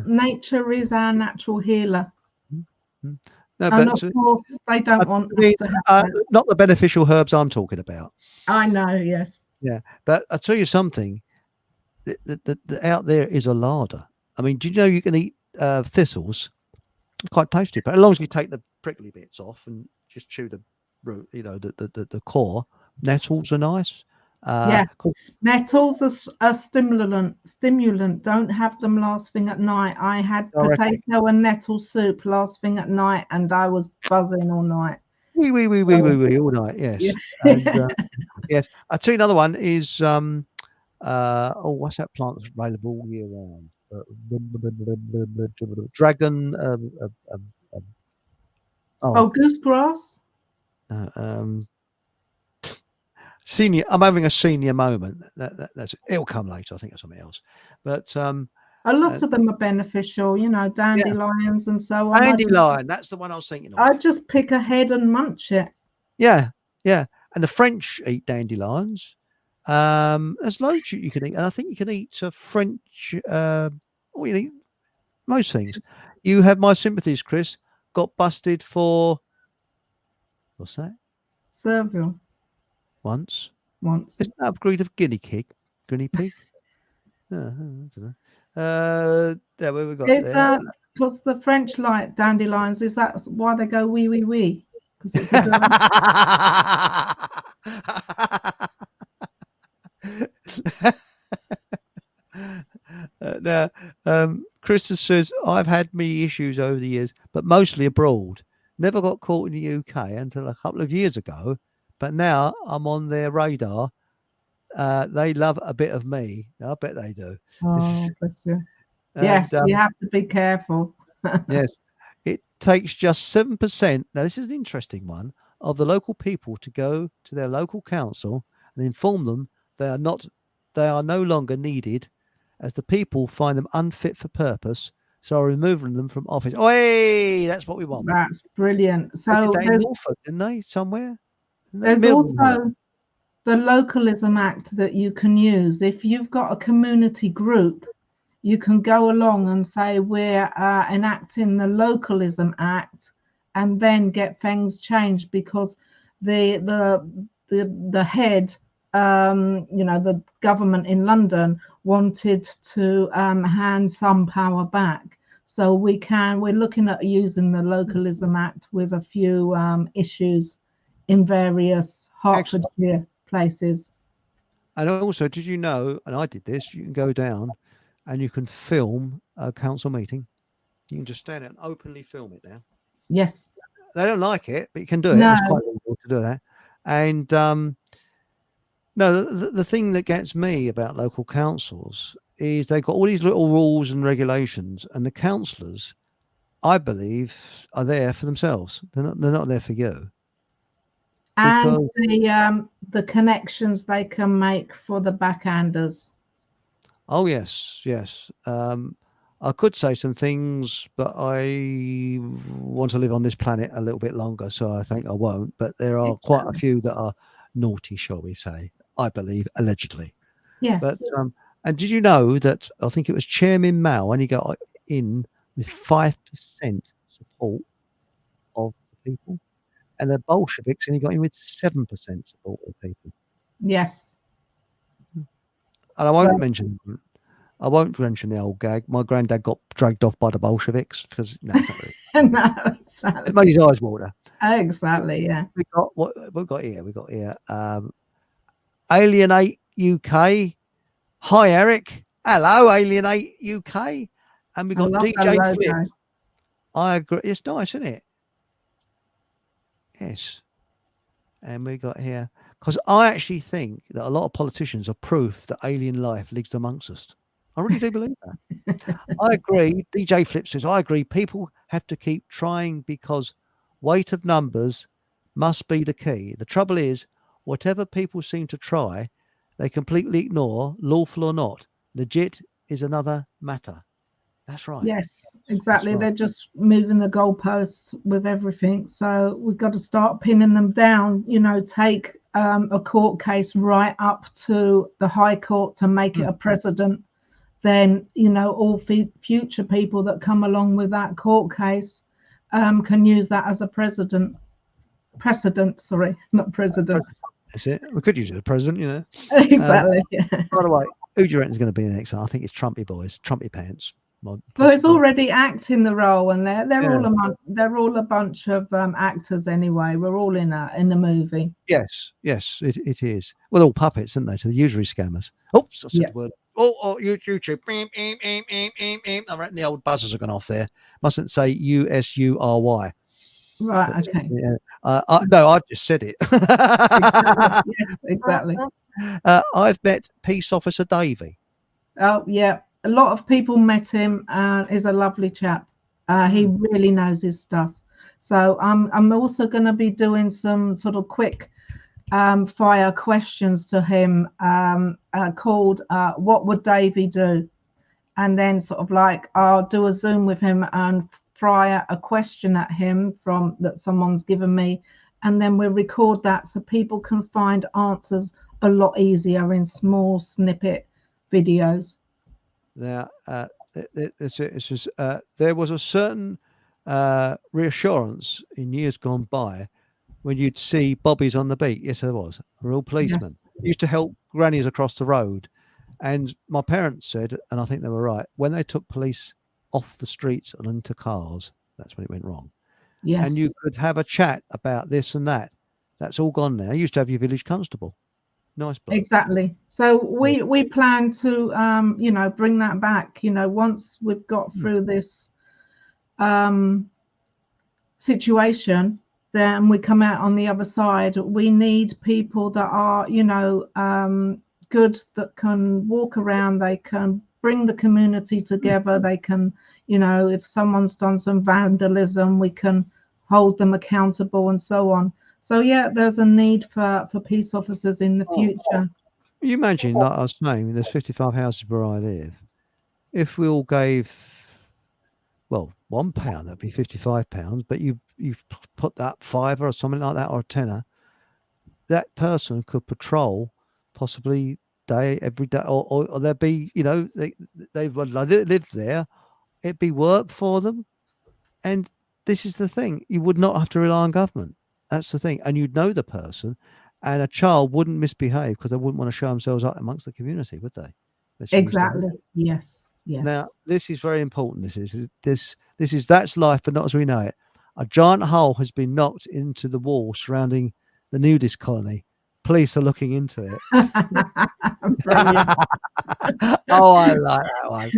nature is our natural healer. Mm, mm. No, And of but course they I don't want us mean, to have that. not the beneficial herbs I'm talking about. I know, yes. Yeah, but I'll tell you something. Out there is a larder. I mean, do you know you can eat thistles? Quite tasty, but as long as you take the prickly bits off and just chew the root, the core. Nettles are nice. Yeah. 'Cause Nettles are a stimulant. Don't have them last thing at night. I had diuretic. potato and nettle soup last thing at night and I was buzzing all night. So, Wee, all night. yeah. Yes, and yes. I'll tell you another one is what's that plant that's available all year round? Dragon. Oh, Oh, goosegrass. no, senior. I'm having a senior moment. It'll come later. I think it's something else. But A uh, lot of them are beneficial, yeah, dandelions and so on. dandelion. That's the one I was thinking I of. just pick a head and munch it. Yeah, yeah. And the French eat dandelions. There's loads you can eat, and I think you can eat French. What you eat most things. You have my sympathies, Chris. Got busted for what's that? Servile Once. once. Isn't that a breed of guinea pig? I don't know. Yeah, where we got Is there. that because the French like dandelions? Is that why they go wee wee wee? Because it's a girl. Now, Krista says, I've had me issues over the years, but mostly abroad. Never got caught in the UK until a couple of years ago, but now I'm on their radar. They love a bit of me. I bet they do. Oh, bless you. And Yes, you have to be careful. yes, it takes just 7%. Now, this is an interesting one of the local people to go to their local council and inform them they are not, they are no longer needed, as the people find them unfit for purpose, so are removing them from office. Oi, that's what we want. That's brilliant. They did So that in Norfolk, didn't they? Somewhere, isn't it? there's Mildenhall. also the Localism Act that you can use. If you've got a community group, you can go along and say we're enacting the Localism Act, and then get things changed because the head, the government in London wanted to hand some power back. So we're looking at using the Localism Act with a few issues in various Excellent. Hertfordshire places. And also, did you know? And I did this. You can go down, and you can film a council meeting. You can just stand there and openly film it now. Yes. They don't like it, but you can do it. No. It's quite legal to do that. And no, the thing that gets me about local councils is they've got all these little rules and regulations, and the councillors, I believe, are there for themselves. They're not there for you And because the connections they can make for the backhanders. oh yes, yes. I could say some things, but I want to live on this planet a little bit longer, so I think I won't. But there are quite a few that are naughty, shall we say? I believe, allegedly. But Yes. and did you know that I think it was Chairman Mao only got in with 5% support of the people, and the Bolsheviks only got in with 7% support of the people. Yes. And I won't Well, mention them. I won't mention the old gag. My granddad got dragged off by the Bolsheviks because no, it's not really. No, It made exactly. his eyes water. Exactly, yeah. We got what we've got here. We've got here. Alienate UK. Hi, Eric. Hello, Alienate UK. And we I got love the DJ Flip. logo. I agree. It's nice, isn't it? Yes. And we got here because I actually think that a lot of politicians are proof that alien life lives amongst us. I really do believe that. I agree. DJ Flip says, I agree. People have to keep trying because weight of numbers must be the key. The trouble is, whatever people seem to try, they completely ignore, lawful or not. Legit is another matter. That's right. Yes, That's exactly. right. They're just moving the goalposts with everything. So we've got to start pinning them down, take a court case right up to the High Court to make it Mm. a precedent. Then, all future people that come along with that court case can use that as a precedent, sorry, not president. That's it. We could use it as president. Um, Exactly. Yeah. by the way, who do you reckon is going to be the next one? I think it's Trumpy boys, Trumpy pants. Well, it's Possibly. already acting the role, and they're Yeah. they're all a bunch of actors anyway. We're all in a movie. Yes, it is. Well, they're all puppets, aren't they? To the usury scammers. Oops, I said Yeah. the word. Oh, YouTube. I reckon the old buzzers are gone off there. Mustn't say USURY. Right. Okay. Yeah. No, I just said it. Exactly. Yes. Exactly. I've met Peace Officer Davey. Oh, yeah. A lot of people met him. Is a lovely chap. He really knows his stuff. So I'm also going to be doing some sort of quick fire questions to him called "What Would Davey Do?" And then sort of like I'll do a Zoom with him and fire a question at him from that someone's given me, and then we'll record that so people can find answers a lot easier in small snippet videos. Now, it's just, there was a certain reassurance in years gone by when you'd see bobbies on the beat. Yes, there was. A real policeman. Yes. Used to help grannies across the road. And my parents said, and I think they were right, when they took police off the streets and into cars, that's when it went wrong. Yes. And you could have a chat about this and that. That's all gone now. You used to have your village constable. Nice bloke. Exactly. So we plan to bring that back. Once we've got through this situation, then we come out on the other side. We need people that are good, that can walk around, they can bring the community together, they can if someone's done some vandalism, we can hold them accountable and so on. So yeah, there's a need for peace officers in the future. You imagine, like I was saying, there's 55 houses where I live. If we all gave, well, £1, that'd be £55, but you put that fiver or something like that, or a tenner, that person could patrol possibly every day, or there'd be, they would live there. It'd be work for them. And this is the thing. You would not have to rely on government. That's the thing. And you'd know the person, and a child wouldn't misbehave because they wouldn't want to show themselves up amongst the community, would they? Exactly. Yes. Now, this is very important. This is that's life, but not as we know it. A giant hole has been knocked into the wall surrounding the nudist colony. Police are looking into it. Brilliant. Oh, I like that one.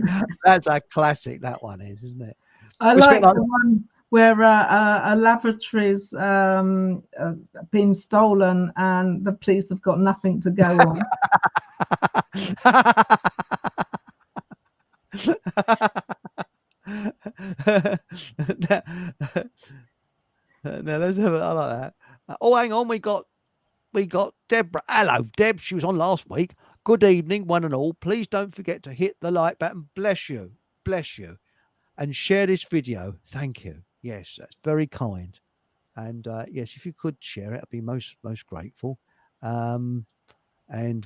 That's a classic. That one is, isn't it? I We like spent the one where a lavatory's been stolen and the police have got nothing to go on. Now let's have I like that. Oh, hang on, we got Deborah. Hello, Deb. She was on last week. Good evening, one and all. Please don't forget to hit the like button. Bless you, and share this video. Thank you. Yes, that's very kind. And yes, if you could share it, I'd be most grateful. And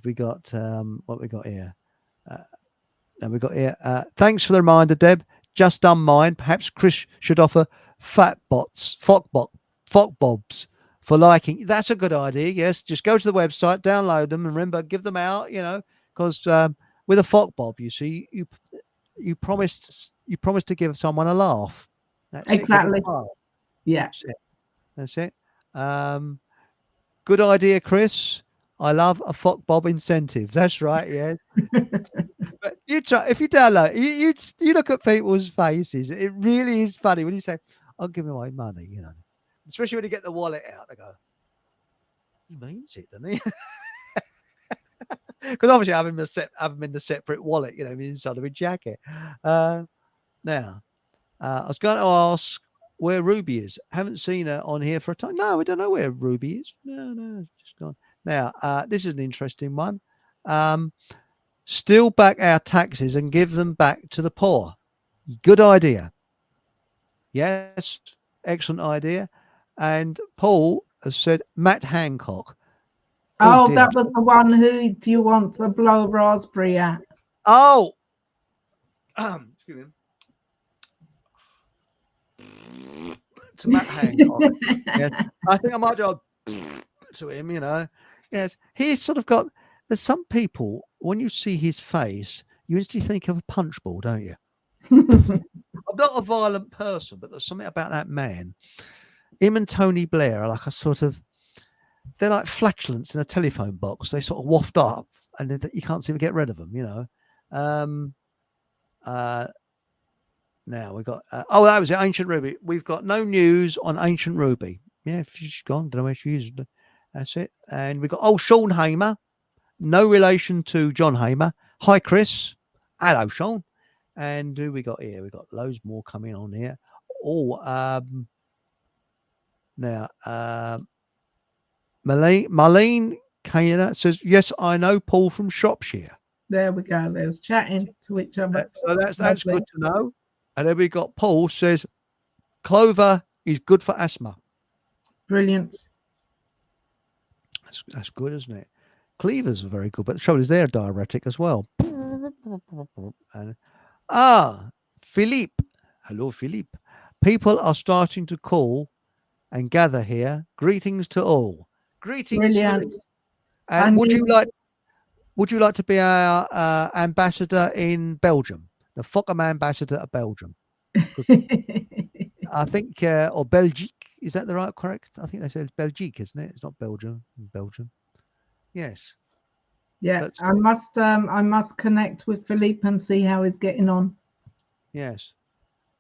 we got what we got here. And we got here. Thanks for the reminder, Deb. Just done mine. Perhaps Chris should offer fock bobs for liking. That's a good idea. Yes, just go to the website, download them, and remember, give them out. Because with a fock bob, you see, you promised to give someone a laugh. That's it. Give them Exactly. a laugh. Yeah. That's it. That's it. Good idea, Chris. I love a fock bob incentive. That's right. Yeah. But you try if you download, you look at people's faces. It really is funny when you say, "I'm giving away money," especially when you get the wallet out. They go, "He means it, doesn't he?" Because obviously I have them in the separate wallet, inside of my jacket. Now, I was going to ask where Ruby is. Haven't seen her on here for a time. No, we don't know where Ruby is. No, just gone. Now, this is an interesting one. Steal back our taxes and give them back to the poor. Good idea. Yes, excellent idea. And Paul has said Matt Hancock. Oh Oh, dear. that was the one. Who do you want to blow raspberry at? Oh, excuse me. To Matt Hancock. Yes, I think I might do to him. Yes, he's sort of got. There's some people when you see his face, you instantly think of a punch ball, don't you? I'm not a violent person, but there's something about that man. Him and Tony Blair are like a sort of. They're like flatulence in a telephone box. They sort of waft up, and you can't seem to get rid of them. Now we got. That was it. Ancient Ruby. We've got no news on Ancient Ruby. Yeah, she's gone. Don't know where she is. That's it. And we got Sean Hamer. No relation to John Hamer. Hi, Chris. Hello, Sean. And who we got here? We got loads more coming on here. Now, Marlene Kayana says, yes, I know Paul from Shropshire. There we go. There's chatting to each other. So that's good to know. And then we got Paul says, clover is good for asthma. Brilliant. That's good, isn't it? Cleavers are very good, but the trouble is they're a diuretic as well. And, Philippe. Hello, Philippe. People are starting to call and gather here. Greetings to all. Greetings, Brilliant. Philippe. And would you like to be our ambassador in Belgium? The Fockham ambassador of Belgium. I think, or Belgique. Is that the right correct? I think they say it's Belgique, isn't it? It's not Belgium. Belgium. Yes. Yeah, I must connect with Philippe and see how he's getting on. Yes.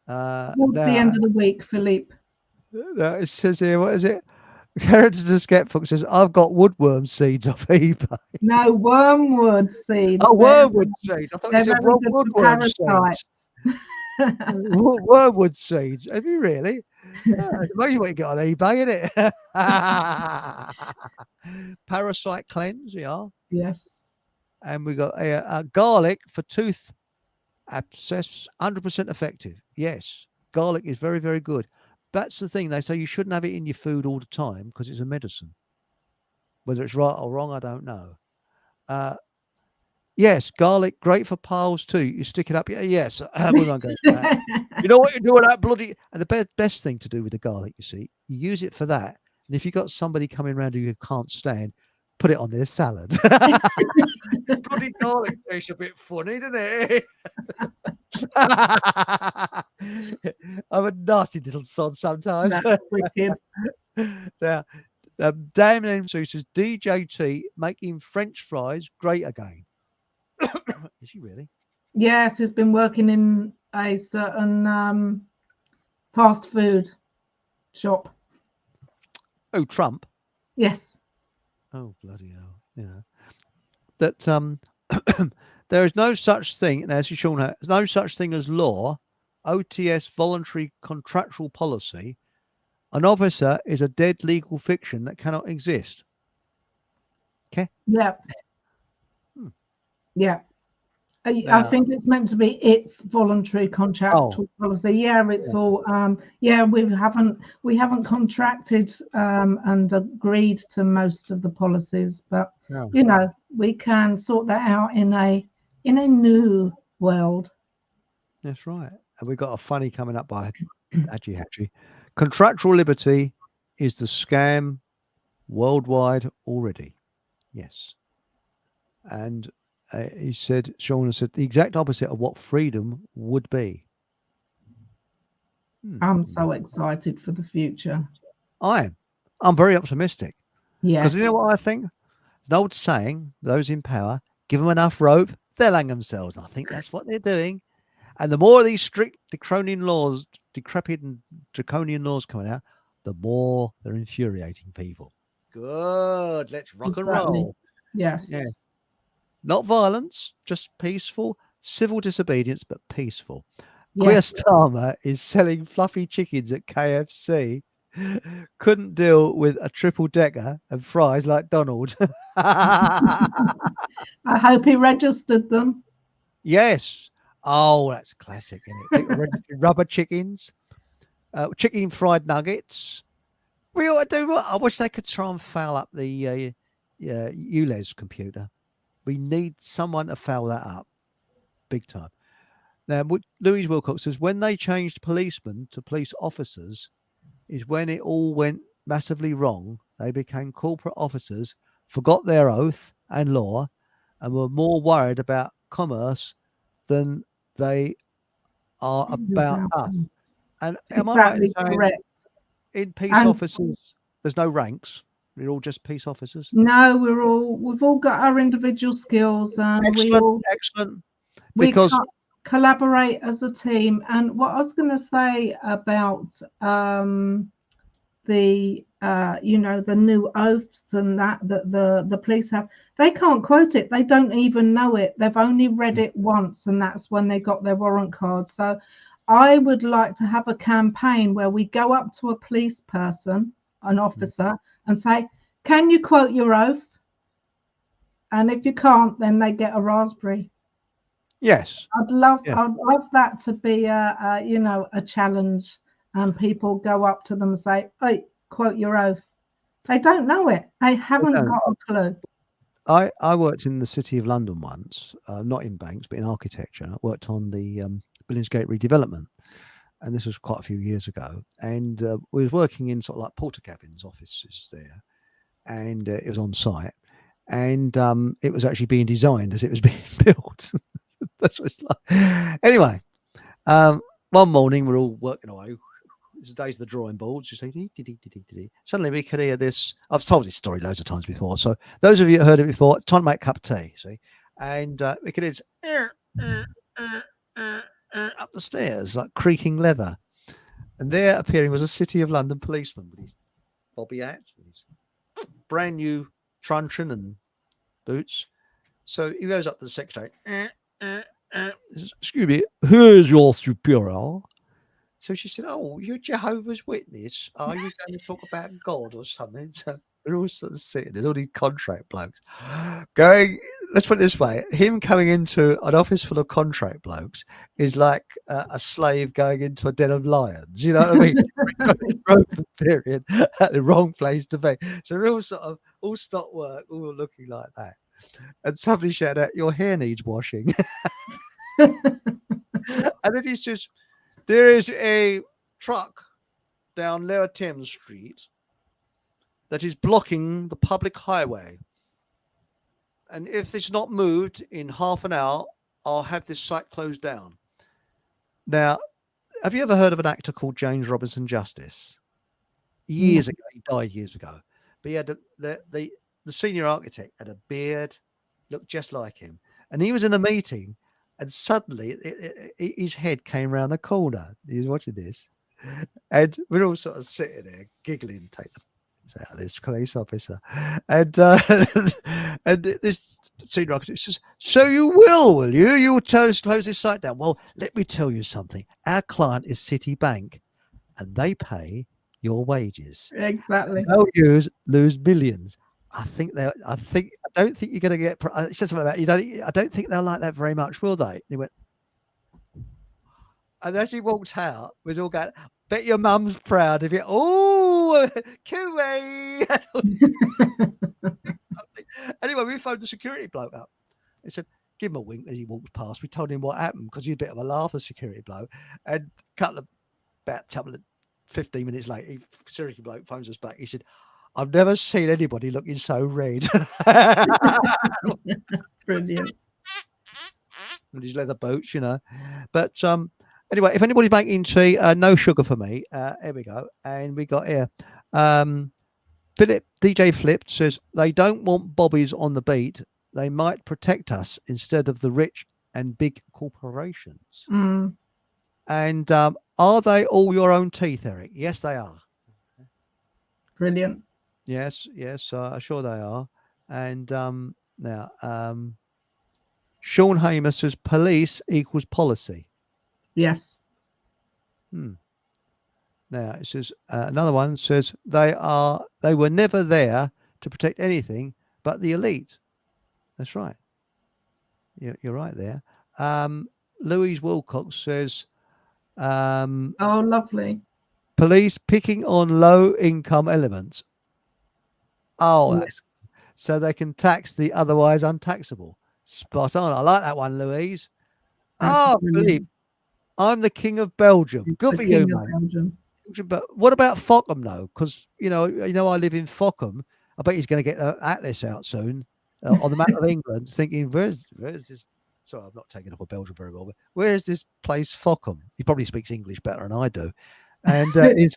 Towards the end of the week, Philippe. It says here, what is it? Character to Skeptic says, I've got woodworm seeds off eBay. No, wormwood seeds. Oh, wormwood seeds. I thought you said woodworm seeds. Wormwood seeds. Have you really? It's amazing what you got on eBay, isn't it? Parasite cleanse, yeah. Yes. And we got garlic for tooth abscess, 100% effective. Yes, garlic is very, very good. That's the thing. They say you shouldn't have it in your food all the time because it's a medicine. Whether it's right or wrong, I don't know. Yes, garlic, great for piles too. You stick it up. Yes, we won't go into that. You know what you do with that bloody... And the best thing to do with the garlic, you see, you use it for that. And if you've got somebody coming around who you can't stand, put it on their salad. Bloody garlic tastes a bit funny, doesn't it? I'm a nasty little sod sometimes. That's wicked. Now, Damien Sue says, DJT making French fries great again. Is he really? Yes, he's been working in a certain fast food shop. Oh, Trump? Yes. Oh, bloody hell. Yeah. That there is no such thing, and as Sean has, no such thing as law, OTS voluntary contractual policy. An officer is a dead legal fiction that cannot exist. Okay? Yeah. Yeah. I think it's meant to be its voluntary contractual policy. Yeah, it's all we haven't contracted and agreed to most of the policies, but we can sort that out in a new world. That's right. And we've got a funny coming up by Hatchy. Contractual liberty is the scam worldwide already. Yes. And he said, Sean said, the exact opposite of what freedom would be. I'm so excited for the future. I'm very optimistic. Because Yes. you know what I think? An old saying, those in power, give them enough rope, they'll hang themselves. And I think that's what they're doing. And the more of these strict draconian laws, decrepit and draconian laws coming out, the more they're infuriating people. Good. Let's rock and roll. Yes. Yeah. Not violence, just peaceful, civil disobedience, but peaceful. Queer Yes. Starmer is selling fluffy chickens at KFC. Couldn't deal with a triple decker and fries like Donald. I hope he registered them. Yes. Oh, that's classic, isn't it? People registered rubber chickens, chicken fried nuggets. We ought to do what? I wish they could try and foul up the ULEZ computer. We need someone to foul that up big time. Now, Louise Wilcox says when they changed policemen to police officers is when it all went massively wrong. They became corporate officers, forgot their oath and law, and were more worried about commerce than they are about us. And am I right in saying correct. in peace officers, there's no ranks? We're all just peace officers? No, we've all got our individual skills, and excellent. We collaborate as a team. And what I was going to say about the the new oaths and that the police have, they can't quote it. They don't even know it. They've only read it once, and that's when they got their warrant card. So I would like to have a campaign where we go up to a police person, an officer, and say, can you quote your oath? And if you can't, then they get a raspberry. Yes. I'd love that to be a challenge, and people go up to them and say, hey, quote your oath. They don't know it. They haven't got a clue. I worked in the City of London once, not in banks, but in architecture. I worked on the Billingsgate redevelopment. And this was quite a few years ago. And we was working in sort of like porter cabins offices there. And it was on site. And it was actually being designed as it was being built. That's what it's like. Anyway, one morning we're all working away. It's the days of the drawing boards. You say, suddenly we could hear this. I've told this story loads of times before. So those of you who heard it before, trying to make a cup of tea, see? And we could hear up the stairs, like creaking leather. And there appearing was a City of London policeman with his bobby hat, with his brand new truncheon and boots. So he goes up to the secretary. Excuse me, who's your superior? So she said, oh, you're Jehovah's Witness. Are you going to talk about God or something? So we're all sort of sitting, there's all these contract blokes going, let's put it this way, him coming into an office full of contract blokes is like a slave going into a den of lions. You know what I mean? Roman period, at the wrong place to be. So we're all sort of, all stopped work, all looking like that. And somebody shouted out, your hair needs washing. And then he says, there is a truck down Lower Thames Street that is blocking the public highway. And if it's not moved in half an hour, I'll have this site closed down. Now, have you ever heard of an actor called James Robinson Justice? Years ago, he died years ago. But he had the senior architect had a beard, looked just like him. And he was in a meeting, and suddenly his head came round the corner. He was watching this. And we're all sort of sitting there giggling, take the out of this police officer. And and this senior architect says, so you will you? You will tell us to close this site down. Well, let me tell you something. Our client is Citibank, and they pay your wages. Exactly. They'll lose millions. I don't think you're going to get. He said something about I don't think they'll like that very much, will they? And he went, and as he walked out, we'd all going, bet your mum's proud of you. Oh, Kiwi. Anyway, we phoned the security bloke up. He said, give him a wink as he walked past. We told him what happened because he had a bit of a laugh, the security bloke. And about 15 minutes later, the security bloke phones us back. He said, I've never seen anybody looking so red. Brilliant. and his leather boots, you know. But anyway, if anybody's making tea, no sugar for me. Here we go, and we got here. DJ Flip says they don't want bobbies on the beat. They might protect us instead of the rich and big corporations. Mm, And are they all your own teeth, Eric? Yes, they are. brilliant. Yes, sure they are. And now, Sean Hamer says police equals policy. Yes. Now it says another one says they were never there to protect anything but the elite. That's right. You're right there. Louise Wilcox says Oh, lovely. police picking on low income elements. Oh, Yes, that's so they can tax the otherwise untaxable. Spot on. I like that one, Louise. that's Oh, Philippe, brilliant. I'm the king of Belgium. He's Good the for you, king of mate. Belgium. But what about Fockham though? Because you know I live in Fockham. I bet he's going to get the atlas out soon on the map of England. Thinking, where's this? Sorry, I'm not taking up a Belgium very well, but where's this place Fockham? He probably speaks English better than I do. And it's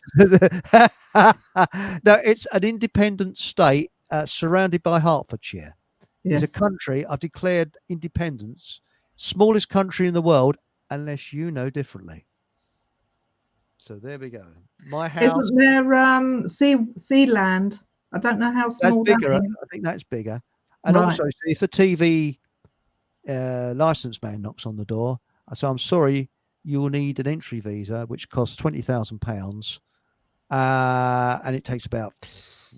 no, it's an independent state surrounded by Hertfordshire. It's a Yes. country I've declared independence, smallest country in the world, unless you know differently. So there we go. My house. Isn't there sea land? I don't know how That's small that bigger. is. I think that's bigger. And Right. also, if the TV license man knocks on the door, I say, I'm sorry, you will need an entry visa, which costs £20,000. And it takes about,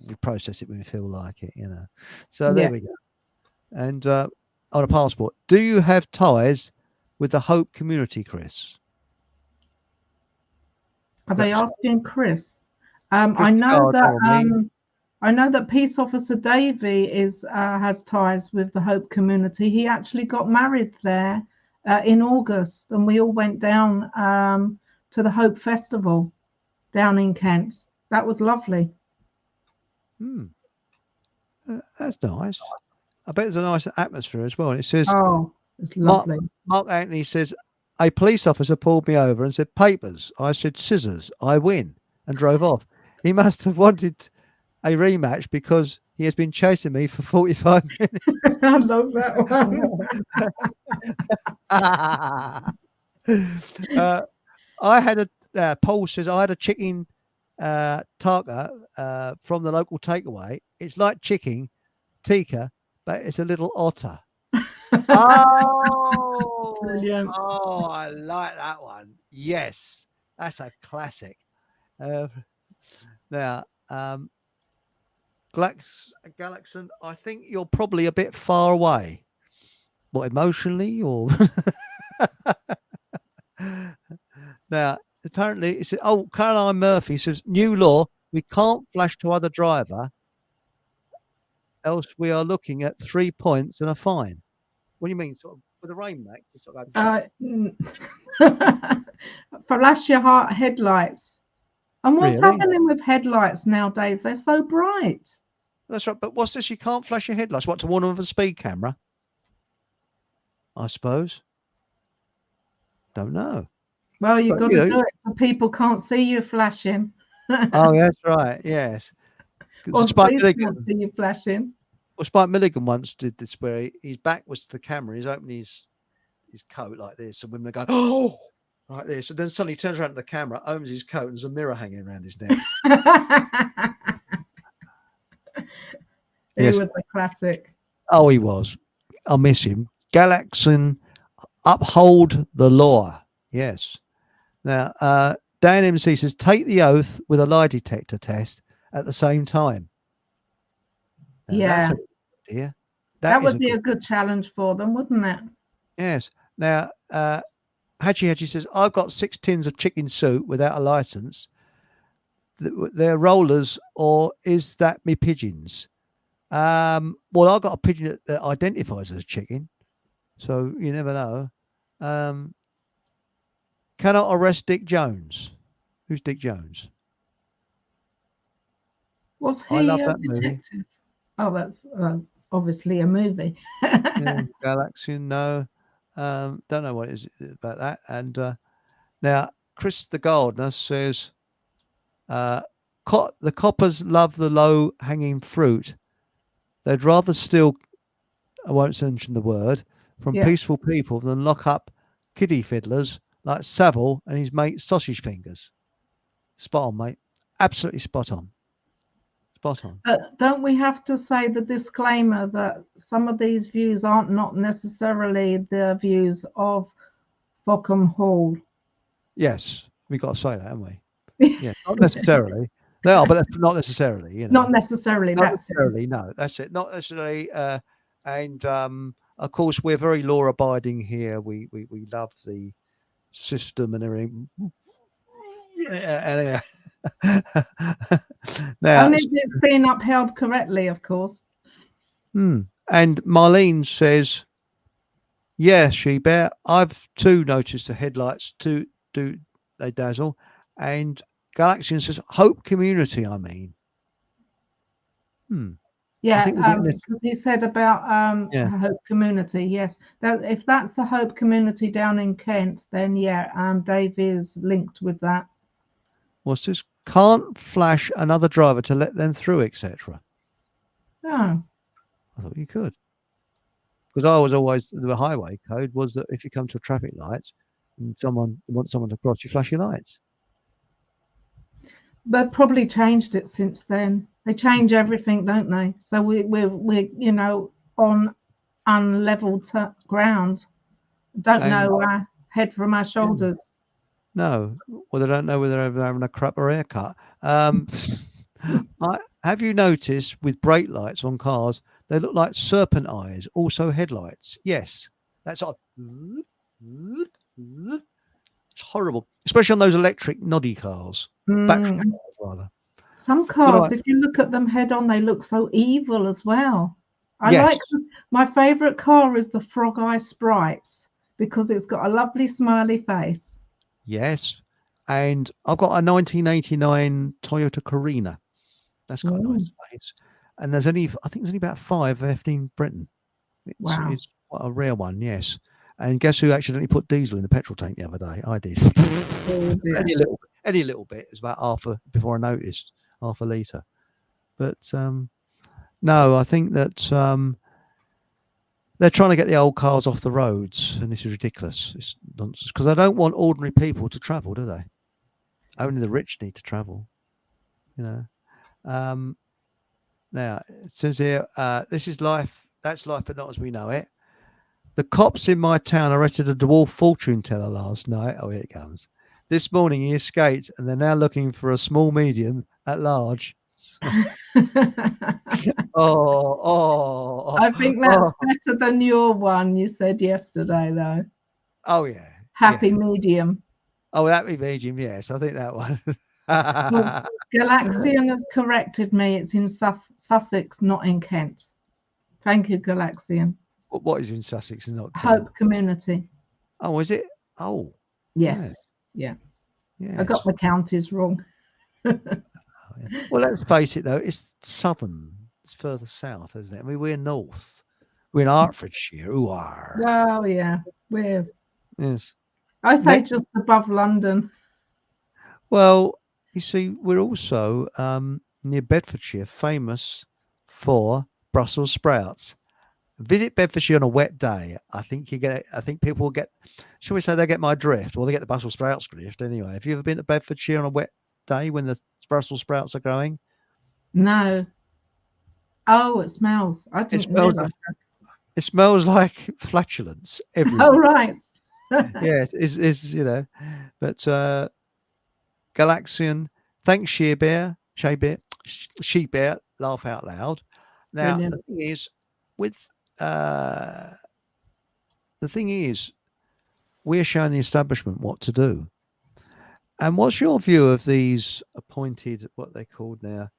we process it when we feel like it, you know. So there Yeah. we go. And on a passport, do you have ties with the Hope community, Chris? Are they That's asking Chris? Chris I know Picard that or me. I know that Peace Officer Davy has ties with the Hope community. He actually got married there in August, and we all went down to the Hope Festival down in Kent. That was lovely. That's nice. I bet there's a nice atmosphere as well. And it says, Oh, it's Mark, lovely. Mark Anthony says, a police officer pulled me over and said, papers. I said, scissors. I win, and drove off. He must have wanted a rematch because he has been chasing me for 45 minutes. I love that one. I had Paul says, I had a chicken tarka from the local takeaway. It's like chicken tikka, but it's a little otter. Oh, Brilliant. oh, I like that one. Yes, that's a classic. Now, Galaxon, I think you're probably a bit far away. What, emotionally or? Now, apparently, it's Caroline Murphy says new law: we can't flash to other driver, else we are looking at 3 points and a fine. What do you mean, sort of with a rain mac? Sort of Flash your heart headlights. And what's Really? happening with headlights nowadays? They're so bright. That's right. But what's this? You can't flash your headlights. What, to warn them of a speed camera? I suppose. Don't know. Well, you've But, got to do it so people can't see you flashing. Oh, that's right. Yes. Or Spike police Milligan. can't see you flashing. Well, Spike Milligan once did this where his back was to the camera. He's opening his coat like this, and women are going, oh, like this. And then suddenly he turns around to the camera, opens his coat, and there's a mirror hanging around his neck. He Yes. was a classic. Oh, he was. I miss him. Galaxon, uphold the law. Yes. Now, Dan MC says, take the oath with a lie detector test at the same time. Now, Yeah. That's a good idea. That would be a good challenge for them, wouldn't it? Yes. Now, Hachi says, I've got 6 tins of chicken soup without a license. They're rollers, or is that me pigeons? Well, I've got a pigeon that identifies as a chicken, so you never know. Cannot arrest Dick Jones. Who's Dick Jones? Was I he love a that movie. detective? Oh, that's obviously a movie. Yeah, Galaxy, no. Don't know what it is about that. And now Chris the gardener says, the coppers love the low hanging fruit. They'd rather steal, I won't mention the word, from Yeah. peaceful people than lock up kiddie fiddlers like Savile and his mate Sausage Fingers. Spot on, mate. Absolutely spot on. Spot on. But don't we have to say the disclaimer that some of these views aren't not necessarily the views of Fockham Hall? Yes, we got to say that, haven't we? Yeah, not necessarily. They are, but not necessarily. You know, Not necessarily. not That's it. necessarily. No, that's it. Not necessarily. And of course, we're very law abiding here. We love the system and everything. Anyway. Now, Only if it's been upheld correctly, of course. and Marlene says, "Yeah, She-Bear, I've too noticed the headlights do they dazzle." And Galaxian says, "Hope Community, I mean." Yeah, think we're getting this- because he said about Yeah. Hope Community. Yes, that if that's the Hope Community down in Kent, then yeah, Dave is linked with that. What's this? Can't flash another driver to let them through, etc. Oh, I thought you could. Because I was always, the highway code was that if you come to a traffic light and you want someone to cross, you flash your lights. they've probably changed it since then. They change everything, don't they? So we're on unlevel ground. Don't And- know our head from our shoulders. No, well, they don't know whether they're having a crap or haircut. Have you noticed with brake lights on cars, they look like serpent eyes, also headlights? Yes, that's odd. It's horrible, especially on those electric noddy cars. Battery cars, rather. Some cars, if you look at them head on, they look so evil as well. Yes. My favourite car is the Frog Eye Sprite because it's got a lovely smiley face. Yes, and I've got a 1989 Toyota Carina. That's got a nice face. And I think there's only about 5 left in Britain. Wow. It's quite a rare one, yes. And guess who accidentally put diesel in the petrol tank the other day? I did. Oh, dear. Any little bit. It's about before I noticed, half a litre. But no, I think that they're trying to get the old cars off the roads, and this is ridiculous. It's nonsense because they don't want ordinary people to travel, do they? Only the rich need to travel, you know. Now it says here, this is life. That's life, but not as we know it. The cops in my town arrested a dwarf fortune teller last night. Oh, here it comes. This morning he escaped, and they're now looking for a small medium at large. I think that's better than your one you said yesterday, though. Oh yeah. Happy medium. Oh, happy medium. Yes, I think that one. Galaxian has corrected me. It's in Sussex, not in Kent. Thank you, Galaxian. What is in Sussex and not Kent? Hope Community. Oh, is it? Oh, yes. Yeah. Yes. I got the counties wrong. Well, let's face it, though. It's southern. It's further south, isn't it? I mean, we're north. We're in Hertfordshire. Ooh, Oh, yeah. We're. Yes. I say just above London. Well, you see, we're also near Bedfordshire, famous for Brussels sprouts. Visit Bedfordshire on a wet day. I think people will get. Shall we say they get my drift? Well, they get the Brussels sprouts drift anyway. Have you ever been to Bedfordshire on a wet day when the Brussels sprouts are growing? No. Oh, it smells. I didn't realise. It smells like flatulence everywhere. Oh, right. Yeah, it's but Galaxian, thanks She-Bear, laugh out loud. Now Brilliant. the thing is, we're showing the establishment what to do. And what's your view of these appointed, what they're called now,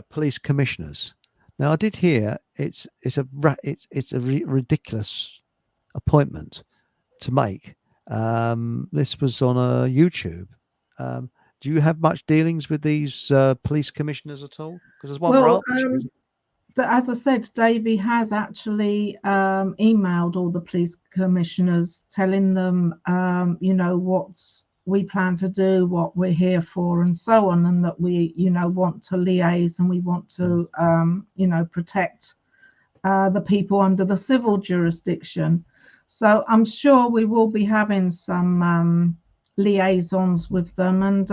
police commissioners? Now, I did hear it's a ridiculous appointment to make. This was on YouTube. Do you have much dealings with these police commissioners at all? Because there's one. as I said, Davey has actually emailed all the police commissioners, telling them, you know, what we plan to do, what we're here for, and so on, and that we, you know, want to liaise and we want to, you know, protect the people under the civil jurisdiction. So I'm sure we will be having some liaisons with them, and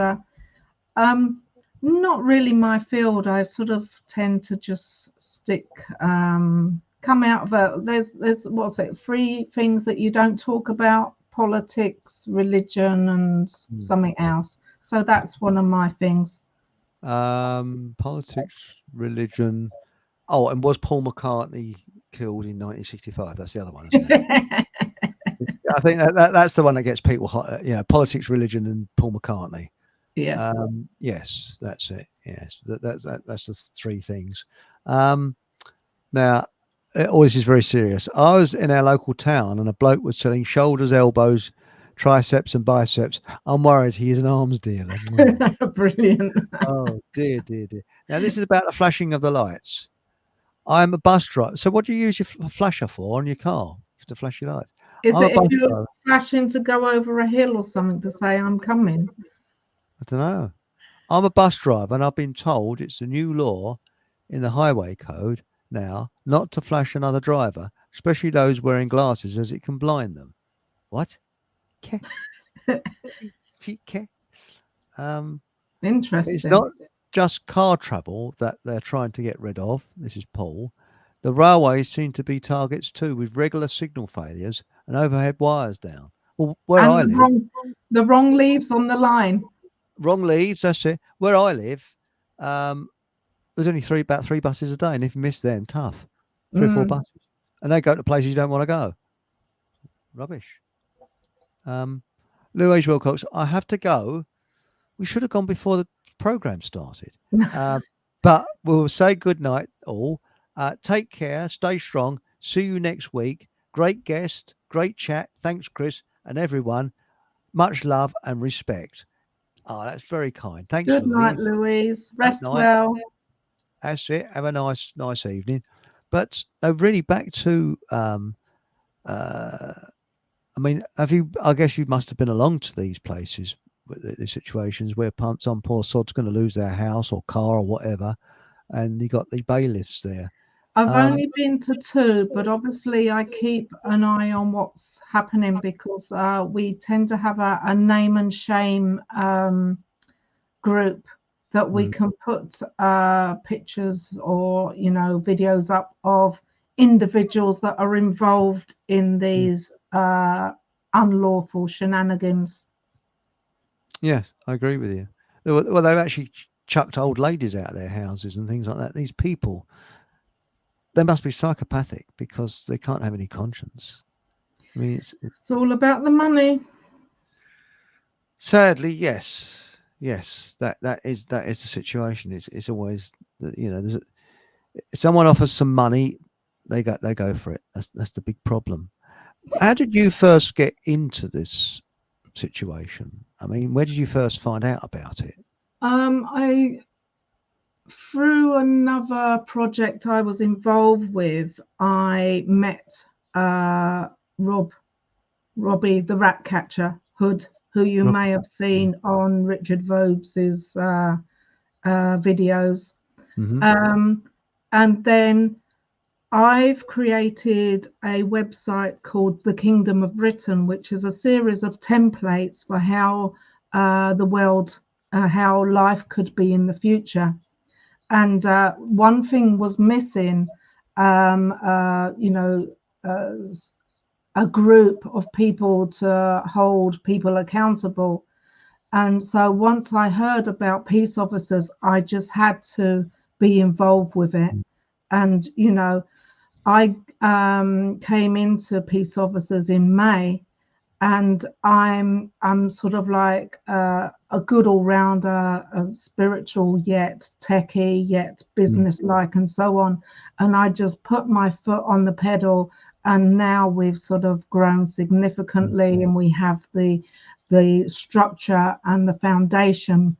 not really my field. I sort of tend to just stick, come out of there's what's it, three things that you don't talk about: politics, religion, and something else. So that's one of my things. Politics, religion. Oh, and was Paul McCartney killed in 1965? That's the other one, isn't it? I think that's the one that gets people hot. You know, politics, religion, and Paul McCartney. Yes. Yes, that's it. Yes, that's the three things. Now, all this is very serious. I was in our local town, and a bloke was selling shoulders, elbows, triceps, and biceps. I'm worried he is an arms dealer. Brilliant. Oh dear. Now, this is about the flashing of the lights. I'm a bus driver. So, what do you use your flasher for on your car to flash your lights? Is it if you're flashing to go over a hill or something to say I'm coming? I don't know. I'm a bus driver, and I've been told it's a new law in the highway code now not to flash another driver, especially those wearing glasses, as it can blind them. What? Interesting. It's not just car trouble that they're trying to get rid of. This is Paul. The railways seem to be targets too, with regular signal failures and overhead wires down. Well, where I live, the wrong leaves on the line. Wrong leaves. That's it. Where I live, there's only about three buses a day, and if you miss them, tough. 3 or 4 buses, and they go to places you don't want to go. Rubbish. Louise Wilcox, I have to go. We should have gone before the program started, but we'll say good night all. Take care. Stay strong. See you next week. Great guest. Great chat. Thanks, Chris, and everyone. Much love and respect. Oh, that's very kind. Thanks, Good Louise. night, Louise. Rest well. That's it. Have a nice evening. But really back to, I mean, I guess you must have been along to these places, the situations where some poor sod's going to lose their house or car or whatever, and you got the bailiffs there. I've only been to 2, but obviously I keep an eye on what's happening because we tend to have a name and shame group that we can put pictures or, you know, videos up of individuals that are involved in these unlawful shenanigans. Yes, I agree with you. Well, they've actually chucked old ladies out of their houses and things like that. These people, they must be psychopathic because they can't have any conscience. I mean, it's all about the money. Sadly, yes. That is the situation. It's always, you know, if someone offers some money, they go for it. That's the big problem. How did you first get into this situation? I mean, where did you first find out about it? Through another project I was involved with, I met Robbie the rat catcher Hood, who you may have seen on Richard Vobes's videos. And then I've created a website called The Kingdom of Britain, which is a series of templates for how the world, how life could be in the future. And one thing was missing, you know, a group of people to hold people accountable. And so once I heard about peace officers, I just had to be involved with it. And, you know, I came into peace officers in May, and I'm sort of like a good all-rounder, spiritual yet techie yet business-like and so on. And I just put my foot on the pedal, and now we've sort of grown significantly, and we have the structure and the foundation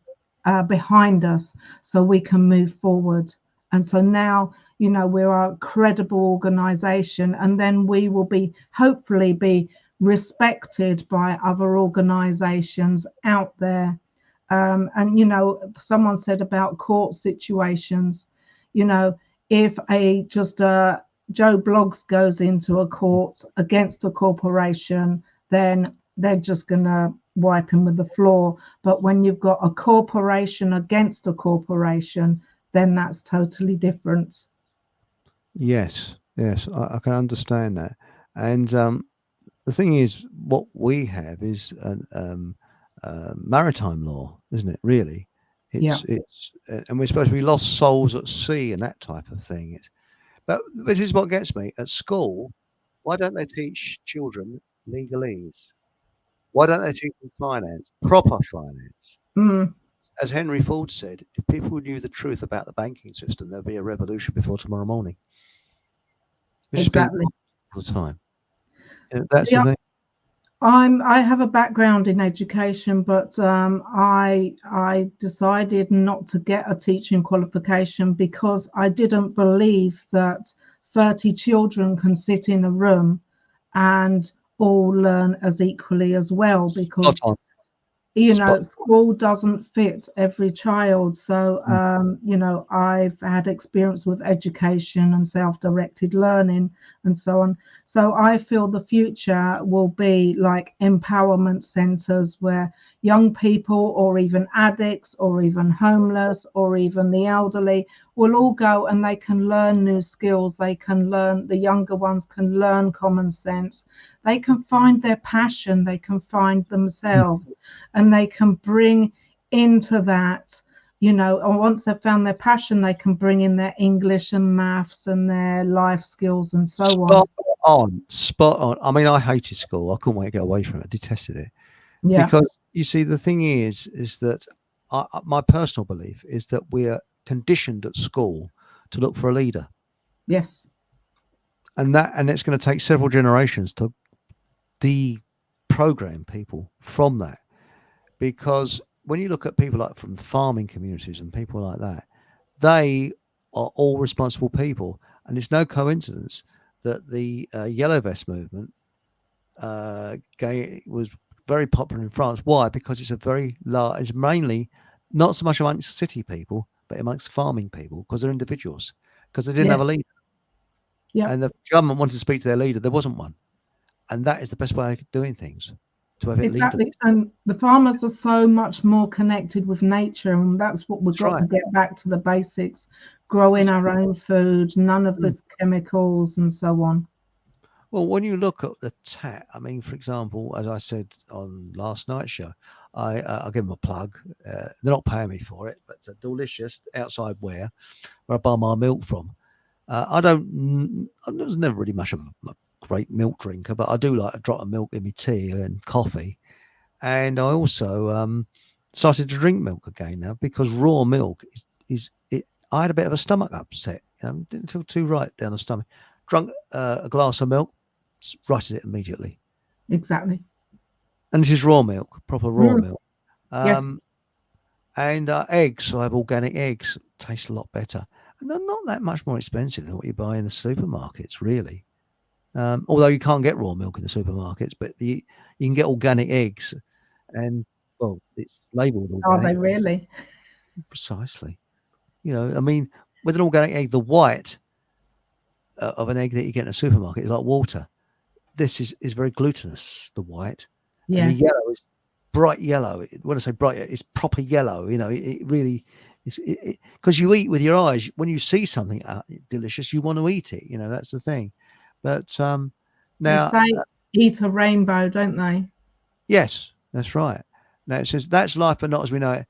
behind us, so we can move forward. And so now we're a credible organization, and then we will hopefully be respected by other organizations out there. And someone said about court situations, if just Joe Bloggs goes into a court against a corporation, then they're just going to wipe him with the floor. But when you've got a corporation against a corporation, then that's totally different. Yes, I can understand that. And the thing is, what we have is maritime law, isn't it? Really, Yeah. and we're supposed to be lost souls at sea and that type of thing. But this is what gets me. At school, why don't they teach children legalese? Why don't they teach them finance, proper finance? Mm, As Henry Ford said, if people knew the truth about the banking system, there'd be a revolution before tomorrow morning. It's just been exactly. all the time. That's See, the thing. I have a background in education, but I decided not to get a teaching qualification because I didn't believe that 30 children can sit in a room and all learn as equally as well, Spot because on. Spot. school doesn't fit every child. So, Mm. I've had experience with education and self-directed learning and so on. So I feel the future will be like empowerment centers where young people, or even addicts, or even homeless, or even the elderly will all go and they can learn new skills. The younger ones can learn common sense. They can find their passion, they can find themselves, and they can bring into that, and once they've found their passion, they can bring in their English and maths and their life skills and so on. Spot on. I mean, I hated school. I couldn't wait to get away from it. I detested it. Yeah. Because you see, the thing is that my personal belief is that we are conditioned at school to look for a leader. Yes. And it's going to take several generations to deprogram people from that. Because when you look at people like from farming communities and people like that, they are all responsible people. And it's no coincidence that the Yellow Vest movement was very popular in France. Why? Because it's it's mainly not so much amongst city people, but amongst farming people, because they're individuals, because they didn't have a leader. Yeah. And the government wanted to speak to their leader. There wasn't one. And that is the best way of doing things, to have it Exactly. leader. And the farmers are so much more connected with nature, and that's what we've That's got right. to get back to the basics, growing our own food, none of this chemicals and so on. Well, when you look at the tat, I mean, for example, as I said on last night's show, I'll give them a plug. They're not paying me for it, but Delicious Outside where I buy my milk from. I was never really much of a great milk drinker, but I do like a drop of milk in my tea and coffee. And I also started to drink milk again now, because raw milk is it. I had a bit of a stomach upset. Didn't feel too right down the stomach. Drunk a glass of milk, righted it immediately. Exactly. And this is raw milk, proper raw milk. Yes. And eggs. So I have organic eggs. Taste a lot better. And they're not that much more expensive than what you buy in the supermarkets, really. Although you can't get raw milk in the supermarkets, but you can get organic eggs, and well, it's labelled Are organic. they really? Precisely. I mean, with an organic egg, the white of an egg that you get in a supermarket is like water. This is very glutinous, the white, and the Yes. yellow is bright yellow. When I say bright, it's proper yellow. It really is, because you eat with your eyes. When you see something delicious, you want to eat it. That's the thing. But They now, say eat a rainbow, don't they? yes, that's right. Now it says that's life, but not as we know it.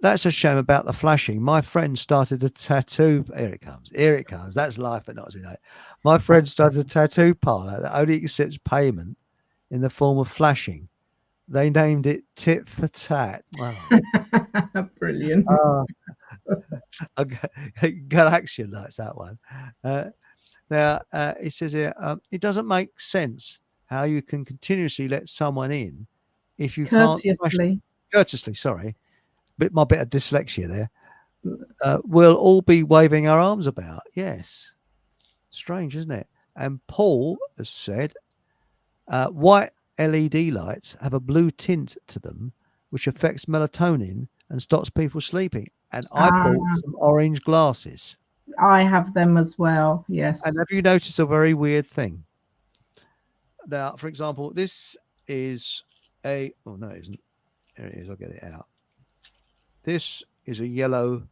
That's a shame about the flashing. My friend started a tattoo. Here it comes. Here it comes. That's life, but not as we know it. My friend started a tattoo parlor that only accepts payment in the form of flashing. They named it Tit for Tat. Wow. Brilliant. Galaxian likes that one. Now, it says here, it doesn't make sense how you can continuously let someone in if you can't flash Courteously. courteously, sorry. My bit of dyslexia there. we'll all be waving our arms about. Yes. Strange, isn't it? And Paul has said white LED lights have a blue tint to them, which affects melatonin and stops people sleeping. And I bought Ah, some orange glasses. I have them as well. And Yes. have you noticed a very weird thing? Now, for example, this is oh, no, it isn't. Here it is. I'll get it out. This is a yellow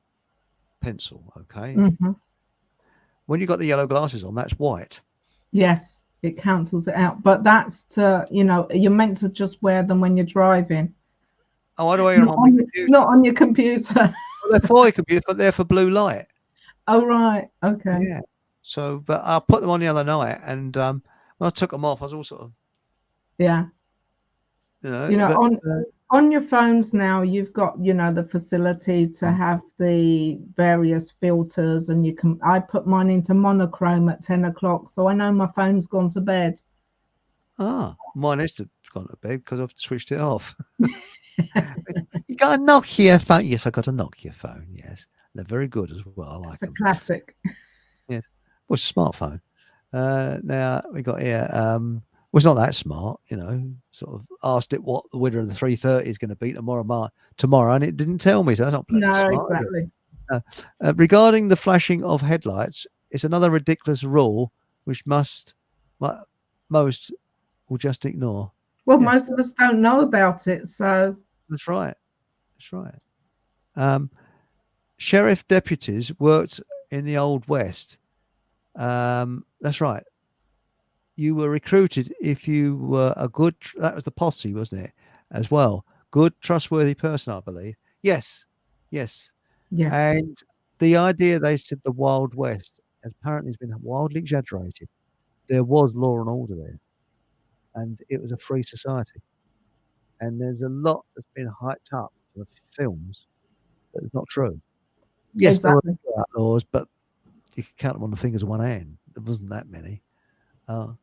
pencil. Okay. Hmm. When you got the yellow glasses on, that's white. Yes, it cancels it out. But that's to, you're meant to just wear them when you're driving, Oh, I don't wear them not on my on, computer. not on your computer. Well, they're for your computer, but they're for blue light. Oh, right. Okay. Yeah. So, but I put them on the other night, and when I took them off, I was all sort of, Yeah. but On your phones now, you've got, the facility to have the various filters, and I put mine into monochrome at 10 o'clock, so I know my phone's gone to bed. Mine has gone to bed because I've switched it off. You got a Nokia phone? Yes, I got a Nokia phone. Yes, they're very good as well. I like It's a them. classic. Yes, well, it's a smartphone. Now we got here. Well, it's not that smart, Sort of asked it what the winner of the 330 is going to be tomorrow, and it didn't tell me. So that's not bloody No, smart. exactly. Regarding the flashing of headlights, it's another ridiculous rule which most will just ignore. Well, Yeah. most of us don't know about it, so That's right. That's right. Sheriff deputies worked in the Old West. That's right. You were recruited if you were a good. That was the posse, wasn't it? As well, good, trustworthy person, I believe. Yes, yes. yes. And the idea they said the Wild West apparently has been wildly exaggerated. There was law and order there, and it was a free society. And there's a lot that's been hyped up for the films that is not true. Yes, there were Exactly. outlaws, but you can count them on the fingers of one hand. There wasn't that many. Now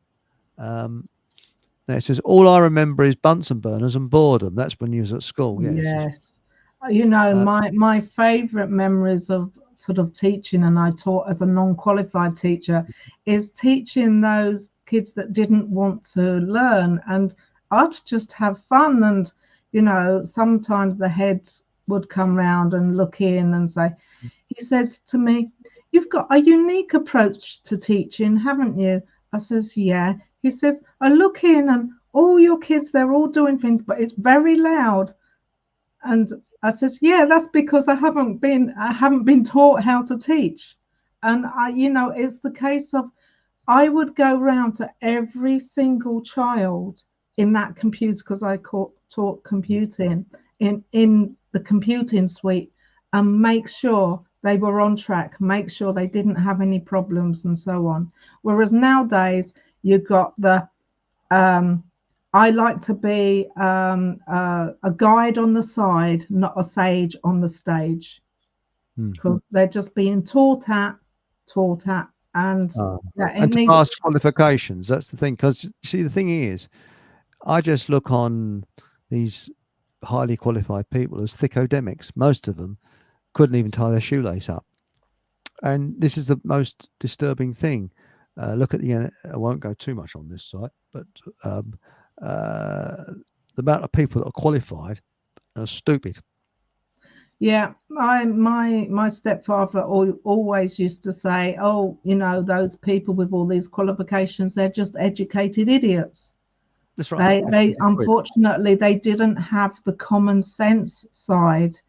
it says, all I remember is Bunsen burners and boredom. That's when you was at school. Yes. My favorite memories of sort of teaching, and I taught as a non-qualified teacher, is teaching those kids that didn't want to learn, and I'd just have fun. And sometimes the head would come round and look in and say, he said to me, "You've got a unique approach to teaching, haven't you?" I says, "Yeah." He says, "I look in and all your kids, they're all doing things, but it's very loud." And I says, "Yeah, that's because I haven't been taught how to teach." And it's the case of, I would go round to every single child in that computer, because I taught computing in the computing suite, and make sure they were on track, make sure they didn't have any problems, and so on. Whereas nowadays you've got the I like to be a guide on the side, not a sage on the stage, because they're just being taught at, and and to pass qualifications. That's the thing. Because you see, the thing is, I just look on these highly qualified people as thick-odemics. Most of them couldn't even tie their shoelace up. And this is the most disturbing thing. Look at I won't go too much on this site, but the amount of people that are qualified are stupid. Yeah, my stepfather always used to say, "Oh, those people with all these qualifications, they're just educated idiots." That's right. They unfortunately, they didn't have the common sense side.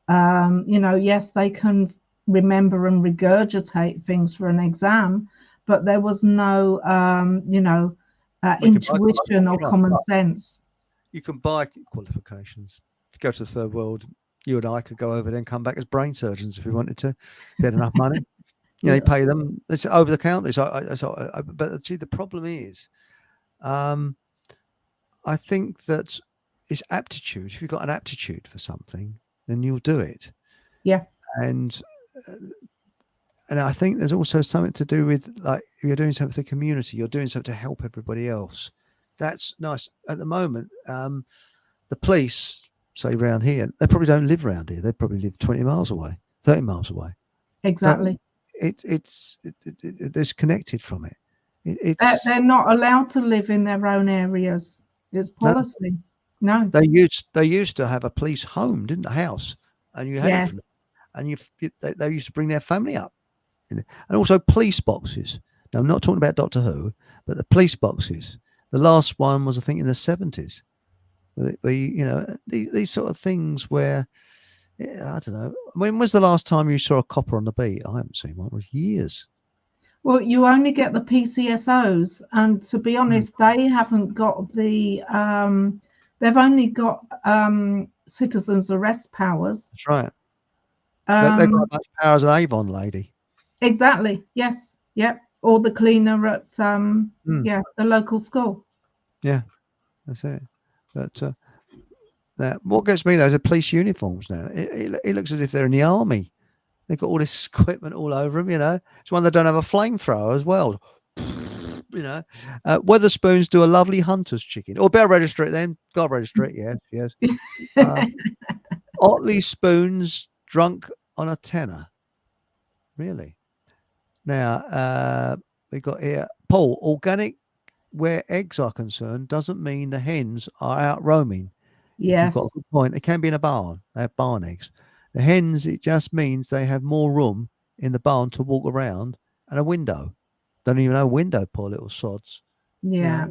Yes, they can remember and regurgitate things for an exam, but there was no intuition or common sense. You can buy qualifications. If you go to the third world, you and I could go over there and come back as brain surgeons if we wanted to. If we had enough money, you pay them. It's over the counter. But see, the problem is, I think that it's aptitude. If you've got an aptitude for something, then you'll do it. Yeah. And I think there's also something to do with, like, if you're doing something for the community, you're doing something to help everybody else. That's nice. At the moment, the police, say around here, they probably don't live around here. They probably live 20 miles away. 30 miles away. Exactly. It's disconnected from it. They're not allowed to live in their own areas. It's policy. No. They used to have a police home, didn't, a house, and you had it from, Yes. and they used to bring their family up, and also police boxes. Now I'm not talking about Doctor Who, but the police boxes. The last one was, I think, in the 70s. Where these sort of things where, I don't know. When was the last time you saw a copper on the beat? I haven't seen one for years. Well, you only get the PCSOs, and to be honest, they haven't got the. They've only got citizens' arrest powers. That's right. They've got as much power as an Avon lady. Exactly. Yes. Yep. Or the cleaner at the local school. Yeah, that's it. But now, what gets me though is the police uniforms. Now it looks as if they're in the army. They've got all this equipment all over them. It's one they don't have a flamethrower as well. Weatherspoons do a lovely hunter's chicken. Or better register it then. Got to register it. Yes. Otley spoons drunk on a tenner. Really? Now we got here, Paul. Organic, where eggs are concerned, doesn't mean the hens are out roaming. Yes. You've got a good point. They can be in a barn. They have barn eggs. The hens, it just means they have more room in the barn to walk around and a window. Don't even have a window, poor little sods. Yeah.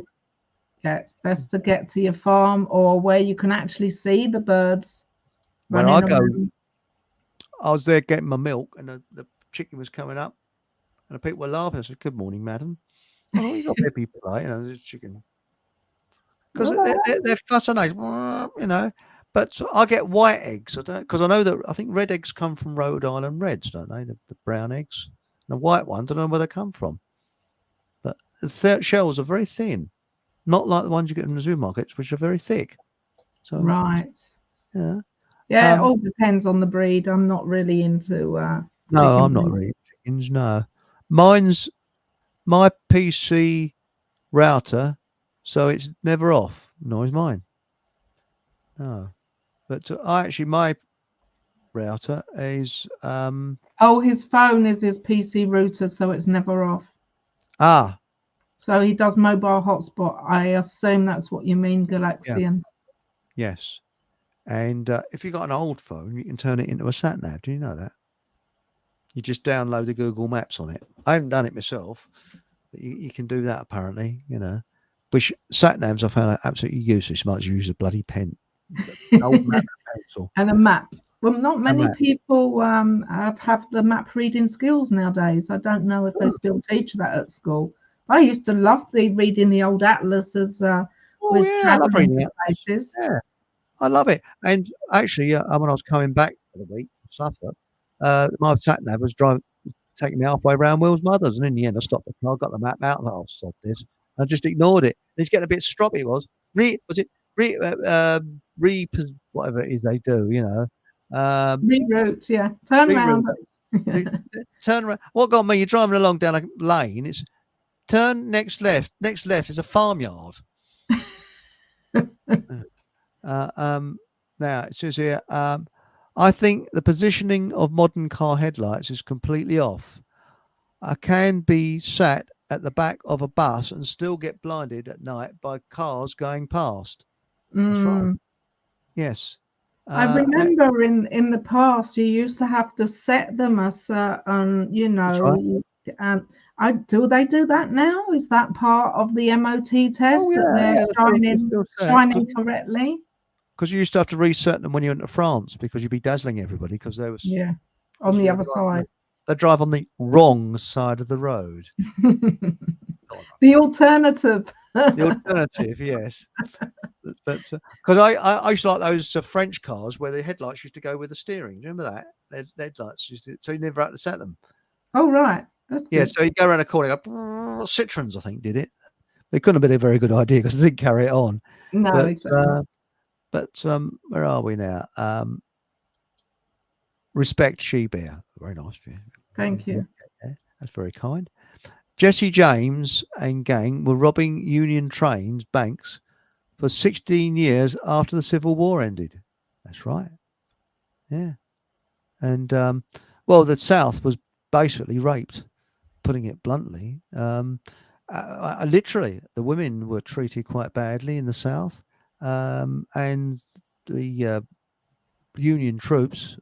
Yeah, it's best to get to your farm or where you can actually see the birds When running around. I was there getting my milk, and the chicken was coming up, and the people were laughing. I said, "Good morning, madam." Oh, you got people, right? This chicken. Because they're fascinating, But I get white eggs. Because I know that I think red eggs come from Rhode Island Reds, don't they? The brown eggs, and the white ones, I don't know where they come from. But the shells are very thin, not like the ones you get in the supermarkets, which are very thick. So right. Yeah. Yeah, it all depends on the breed. I'm not really into. No, I'm not really chickens. No, mine's my PC router, so it's never off. Nor is mine. No, but my router is his phone is his PC router, so it's never off. So he does mobile hotspot. I assume that's what you mean, Galaxian. Yeah. Yes, and if you've got an old phone, you can turn it into a sat nav. Do you know that? You just download the Google Maps on it. I haven't done it myself, but you can do that apparently. Which sat navs I found absolutely useless. Might as well use a bloody pen, an old map pencil, and a map. Well, not many people have the map reading skills nowadays. I don't know if they still teach that at school. I used to love reading the old atlases with traveling places. Yeah, I love it. And actually, when I was coming back for the week from Suffolk, my sat nav was taking me halfway around Will's mother's, and in the end, I stopped the car, got the map out, and thought, "Oh, sod this." I just ignored it. It's getting a bit stroppy. It was whatever it is they do, reroute, yeah. Turn around. Turn around. What got me? You're driving along down a lane. It's turn next left. Next left is a farmyard. Now it says here. I think the positioning of modern car headlights is completely off. I can be sat at the back of a bus and still get blinded at night by cars going past. That's right. Yes. I remember in the past you used to have to set them a certain, do they do that now? Is that part of the MOT test that they're shining correctly? Because you used to have to reset them when you went to France because you'd be dazzling everybody because there was on the other side. They drive on the wrong side of the road. The alternative. The alternative, yes. But because I used to like those French cars where the headlights used to go with the steering. Do you remember that? The headlights so you never had to set them. Oh right. That's good. So you go around a corner. Citroens, I think, did it. It couldn't have been a very good idea because they didn't carry it on. No, exactly. But where are we now? Respect She-Bear. Very nice. Thank you. That's very kind. Jesse James and gang were robbing Union trains, banks, for 16 years after the Civil War ended. That's right. Yeah. And well, the South was basically raped, putting it bluntly. Literally, the women were treated quite badly in the South, and the Union troops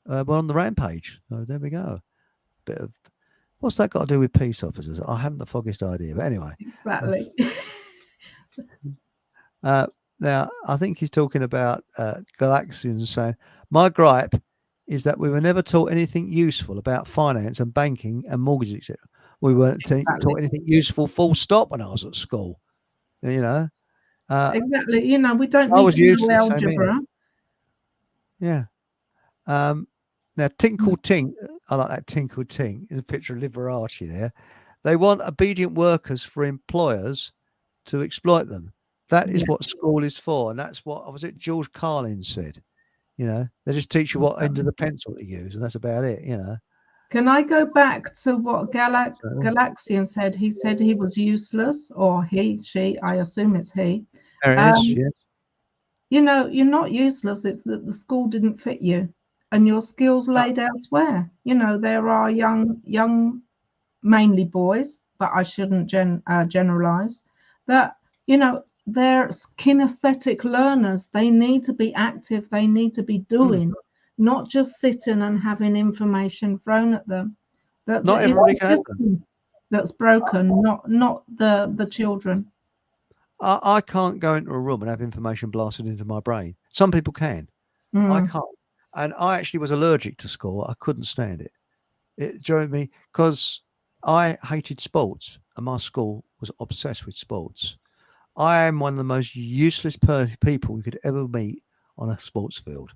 were on the rampage. So there we go. Bit of what's that got to do with peace officers? I haven't the foggiest idea. But anyway, Exactly. now I think he's talking about Galaxians saying, my gripe is that we were never taught anything useful about finance and banking and mortgages, etc. We weren't taught anything useful, full stop, when I was at school. You know, Exactly. You know, we don't I need was to know useless. Same here. algebra. Yeah. Now, Tinkle Tink, I like that Tinkle Tink. There's a picture of Liberace there. They want obedient workers for employers to exploit them. That is what school is for. And that's what, was it George Carlin said? You know, they just teach you what end of the pencil to use, and that's about it, you know. Can I go back to what Galaxian said? He said he was useless, or he, she, I assume it's he. There it is, yes. You know, you're not useless. It's that the school didn't fit you and your skills laid elsewhere. You know, there are young, mainly boys, but I shouldn't generalize, that, you know, they're kinesthetic learners. They need to be active. They need to be doing, not just sitting and having information thrown at them. Not everybody can have them. That's broken, not the children. I can't go into a room and have information blasted into my brain. Some people can. I can't. And I actually was allergic to school. I couldn't stand it. It drove me, because I hated sports and my school was obsessed with sports. I am one of the most useless people you could ever meet on a sports field,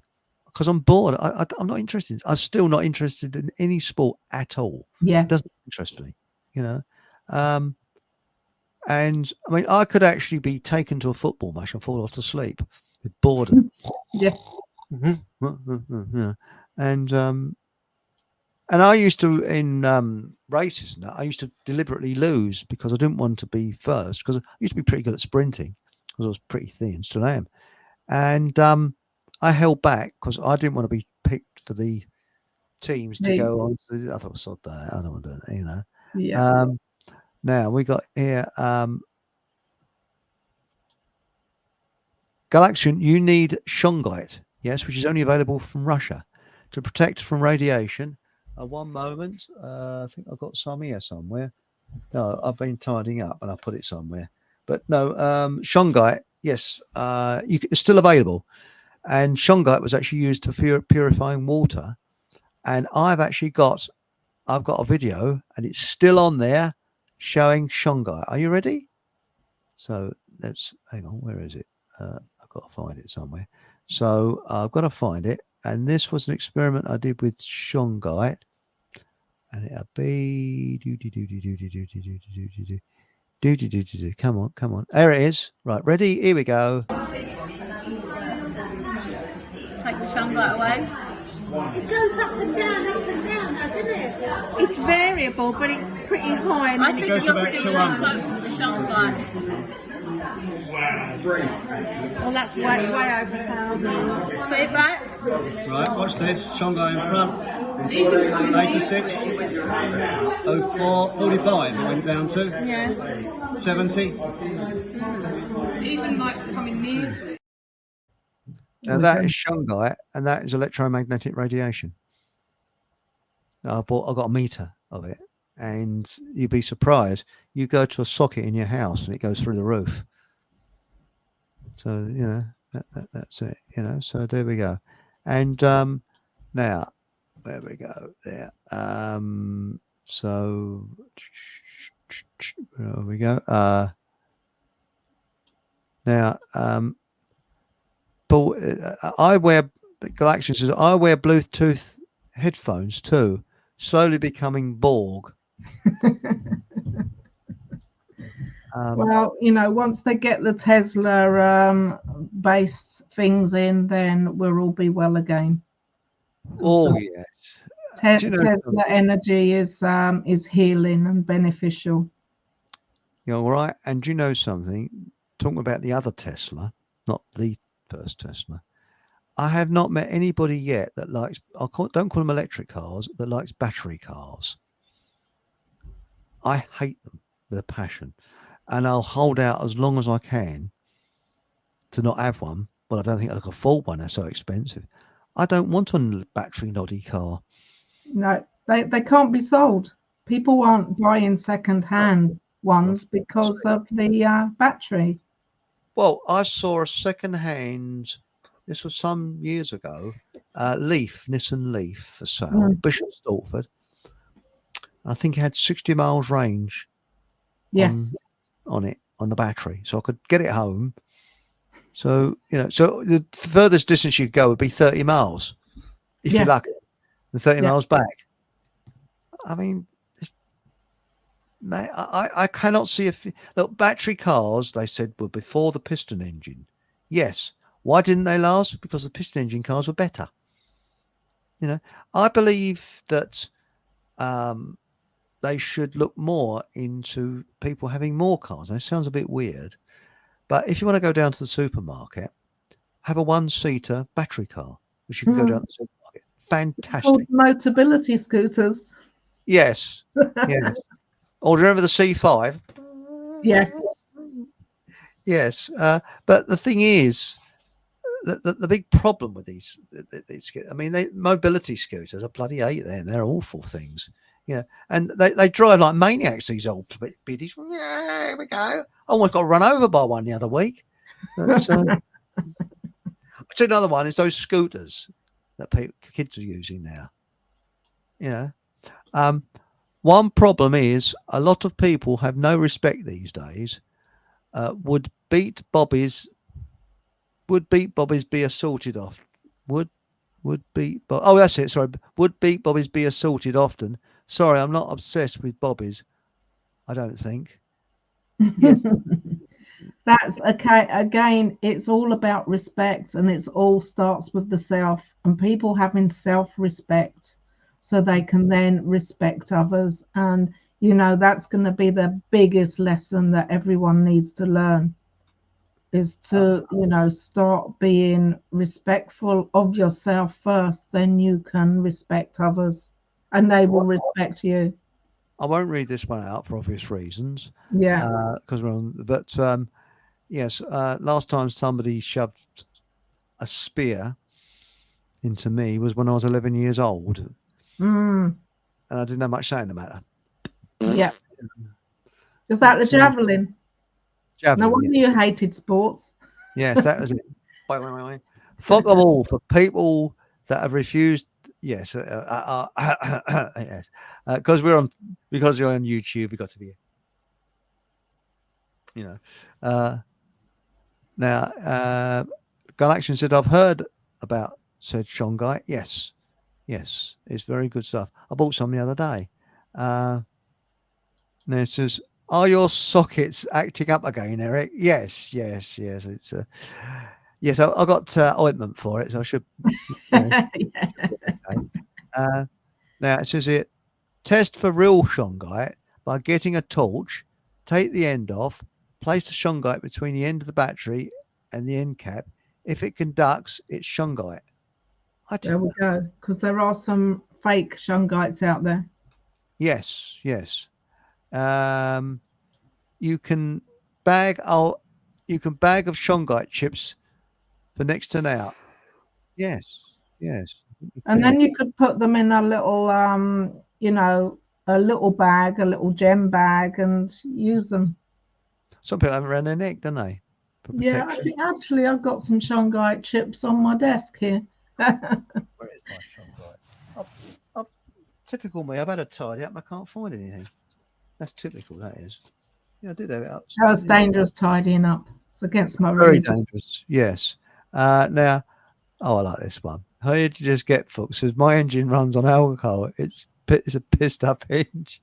because I'm bored. I'm not interested. I'm still not interested in any sport at all. Yeah. It doesn't interest me, you know. And I mean, I could actually be taken to a football match and fall off to sleep with boredom. Yeah. And I used to, in races, and I used to deliberately lose because I didn't want to be first, because I used to be pretty good at sprinting because I was pretty thin, still am. And I held back because I didn't want to be picked for the teams to go on to the, I thought, sod that, I don't want to do that, you know. Yeah. Now we got here, Galaxian, you need shungite, yes, which is only available from Russia, to protect from radiation. One moment, I think I've got some here somewhere. No, I've been tidying up and I put it somewhere. But no, shungite, yes, it's still available. And shungite was actually used for purifying water. And I've got a video, and it's still on there showing shungite. Are you ready? So let's hang on. Where is it? I've got to find it somewhere. So I've got to find it. And this was an experiment I did with shungite, and it'll be come on. There it is. Right, ready? Here we go. Take the shungite away. It goes up and down, doesn't it? It's variable, but it's pretty high. And I think goes you're about pretty 200. close to the shungite. Well, that's way over 1,000. Put it back. Right, watch this. Shungite in front. 86. 04. 45 it went down to. Yeah. 70. Even like coming near to it. Now that is shungite, and that is electromagnetic radiation. I've got a meter of it, and you'd be surprised. You go to a socket in your house, and it goes through the roof. So you know that's it. You know. So there we go. And now, there we go. There. So there we go. Now. But I wear Galaxian says I wear Bluetooth headphones too, slowly becoming Borg. Well, you know, once they get the Tesla based things in, then we'll all be well again. Oh yes, Tesla energy is healing and beneficial. You're all right. And do you know something? Talking about the other Tesla, not the first Tesla. I have not met anybody yet that likes, don't call them electric cars, that likes battery cars. I hate them with a passion, and I'll hold out as long as I can to not have one. Well, I don't think I can afford one. They're so expensive. I don't want a battery noddy car. No, they can't be sold. People aren't buying second-hand ones because of the battery. Well, I saw a second-hand. This was some years ago. Nissan Leaf for sale, Bishop Stortford. I think it had 60 miles range Yes. on it, on the battery, so I could get it home. So so the furthest distance you could go would be 30 miles if Yeah. you're lucky, and 30 Yeah. miles back. I mean, I cannot see look, battery cars, they said, were before the piston engine. Yes. Why didn't they last? Because the piston engine cars were better. I believe that they should look more into people having more cars. That sounds a bit weird, but if you want to go down to the supermarket, have a one-seater battery car, which you can go down to the supermarket. Fantastic. Called Motability scooters. Yes. Yes. Or do you remember the C5? Yes. Yes. But the thing is, the big problem with these, I mean, mobility scooters, I bloody hate them. They're awful things. And they drive like maniacs, these old biddies. Yeah, here we go. I almost got run over by one the other week. But, another one is those scooters that kids are using now. One problem is a lot of people have no respect these days. Would beat Bobbies be assaulted often? Oh, that's it. Sorry. Would beat Bobbies be assaulted often? Sorry, I'm not obsessed with Bobbies. I don't think. Yes. That's okay. Again, it's all about respect, and it's all starts with the self, and people having self-respect so they can then respect others. And that's going to be the biggest lesson that everyone needs to learn, is to start being respectful of yourself first, then you can respect others and they will respect you. I won't read this one out for obvious reasons. Yeah. Because we're on, but yes, last time somebody shoved a spear into me was when I was 11 years old, and I didn't have much say in the matter. Yeah. Is that the javelin? Javelin. No wonder you hated sports. Yes, that was it. Fuck them all for people that have refused. Yes, yes. Because you're on YouTube, we've got to be. Now, Galaxian said, I've heard about said Shongai. Yes, it's very good stuff. I bought some the other day. Now it says, are your sockets acting up again, Eric? Yes. It's yes. I got ointment for it, so I should. Yeah. Now it says it. Test for real shungite by getting a torch, take the end off, place the shungite between the end of the battery and the end cap. If it conducts, it's shungite. There we go. Because there are some fake shungites out there. Yes. You can bag of shungite chips for next to now. Yes. And then you could put them in a little a little bag, a little gem bag, and use them. Some people have it around their neck, don't they? Yeah, I think actually I've got some shungite chips on my desk here. Where is my shungite? Typical me. I've had a tidy up. I can't find anything. That's typical. That is. Yeah, I did have it up. That's dangerous tidying up. It's against my Very religion. dangerous. Yes. Now, I like this one. How did you just get fucked? Says my engine runs on alcohol. It's a pissed up engine.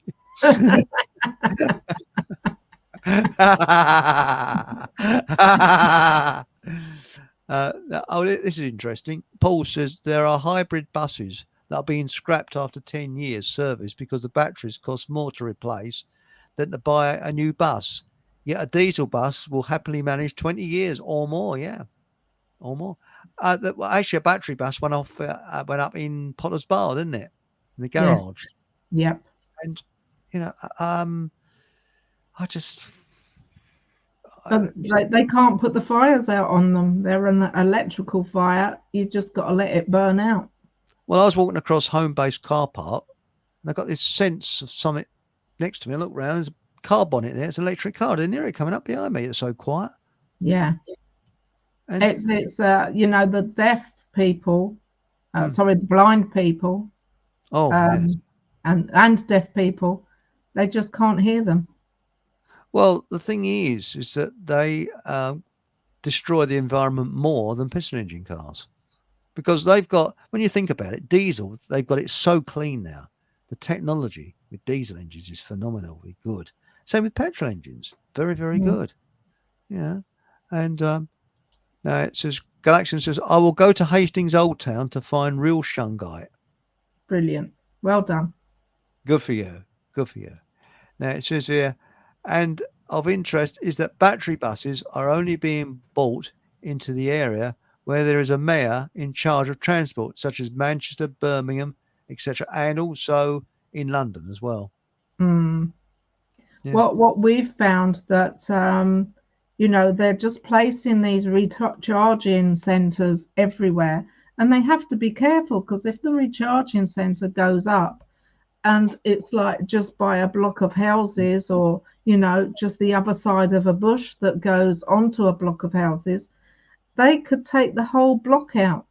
This is interesting. Paul says there are hybrid buses that are being scrapped after 10 years service because the batteries cost more to replace than to buy a new bus. Yet a diesel bus will happily manage 20 years or more. Yeah. or more. Well, actually, a battery bus went off, went up in Potter's Bar, didn't it? In the Yes. garage. Yep. And, I just, But they can't put the fires out on them. They're an electrical fire. You just got to let it burn out. well, I was walking across home-based car park, and I got this sense of something next to me. I look around, there's a car bonnet there. It's an electric car. I didn't hear it coming up behind me. It's so quiet. Yeah. And It's the deaf people, sorry, the blind people, yes. and deaf people, they just can't hear them. Well, the thing is that they destroy the environment more than piston engine cars, because they've got, when you think about it, diesel, they've got it so clean now. The technology with diesel engines is phenomenally good. Same with petrol engines, very, very good. Yeah. And now it says, Galaxian says, I will go to Hastings Old Town to find real shungite. Brilliant. Well done. Good for you. Good for you. Now it says here, and of interest is that battery buses are only being bought into the area where there is a mayor in charge of transport, such as Manchester, Birmingham, etc., and also in London as well. Mm. Yeah. What we've found that they're just placing these recharging centres everywhere, and they have to be careful, because if the recharging centre goes up and it's like just by a block of houses, or just the other side of a bush that goes onto a block of houses, they could take the whole block out.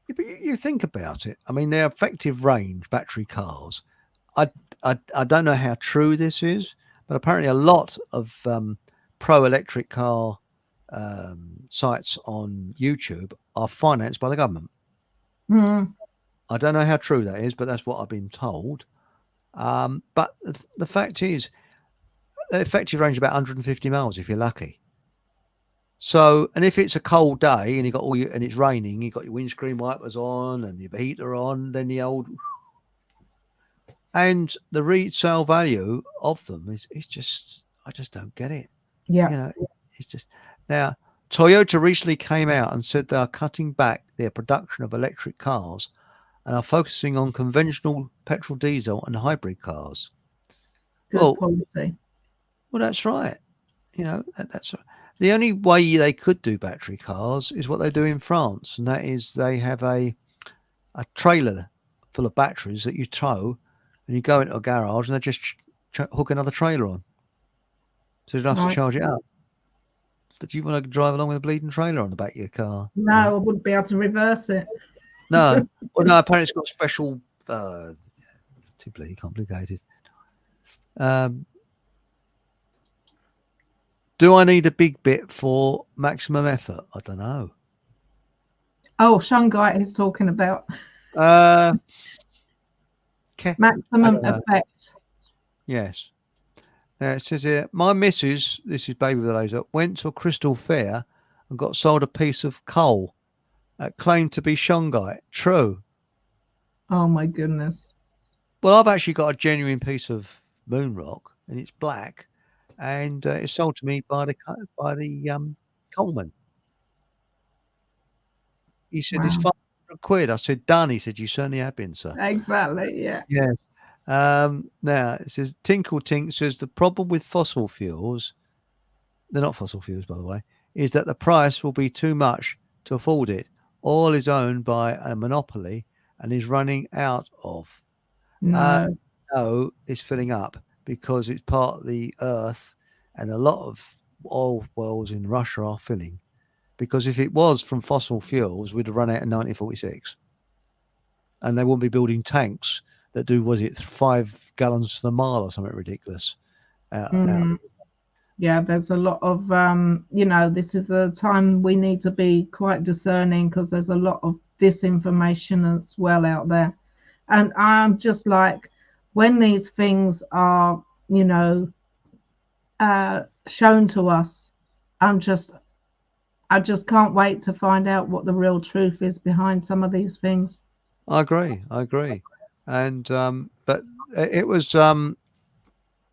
Yeah, but you think about it. I mean, their effective range battery cars. I don't know how true this is, but apparently a lot of pro electric car sites on YouTube are financed by the government. I don't know how true that is, but that's what I've been told. But the fact is, the effective range is about 150 miles if you're lucky. So, and if it's a cold day and and it's raining, you've got your windscreen wipers on and your heater on, then and the resale value of them is just, I just don't get it. Yeah. It's just, now Toyota recently came out and said they are cutting back their production of electric cars and are focusing on conventional petrol, diesel, and hybrid cars. Good policy. Well, that's right. That's the only way they could do battery cars is what they do in France, and that is they have a trailer full of batteries that you tow, and you go into a garage and they just hook another trailer on, so you don't have to charge it up. But you want to drive along with a bleeding trailer on the back of your car? No, I wouldn't be able to reverse it. No. Well, no. Apparently, it's got special. Too bloody complicated. Do I need a big bit for maximum effort? I don't know. Oh, Shungite is talking about maximum effect. Yes. Now it says here, my missus, this is Baby with a Laser, went to a crystal fair and got sold a piece of coal that claimed to be shungite. True. Oh my goodness. Well, I've actually got a genuine piece of moon rock, and it's black, and it's sold to me by the Coleman. He said, "It's 500 quid." I said, "Done." He said, "You certainly have been, sir." Exactly. Yeah. Yes. Now it says Tinkle Tink says the problem with fossil fuels, they're not fossil fuels, by the way, is that the price will be too much to afford it. Oil is owned by a monopoly and is running out of. No, it's filling up because it's part of the earth, and a lot of oil wells in Russia are filling. Because if it was from fossil fuels, we'd have run out in 1946, and they wouldn't be building tanks that do, 5 gallons to the mile or something ridiculous. Yeah, there's a lot of this is a time we need to be quite discerning, because there's a lot of disinformation as well out there. And I'm just like, when these things are shown to us, I just can't wait to find out what the real truth is behind some of these things. I agree. And but it was it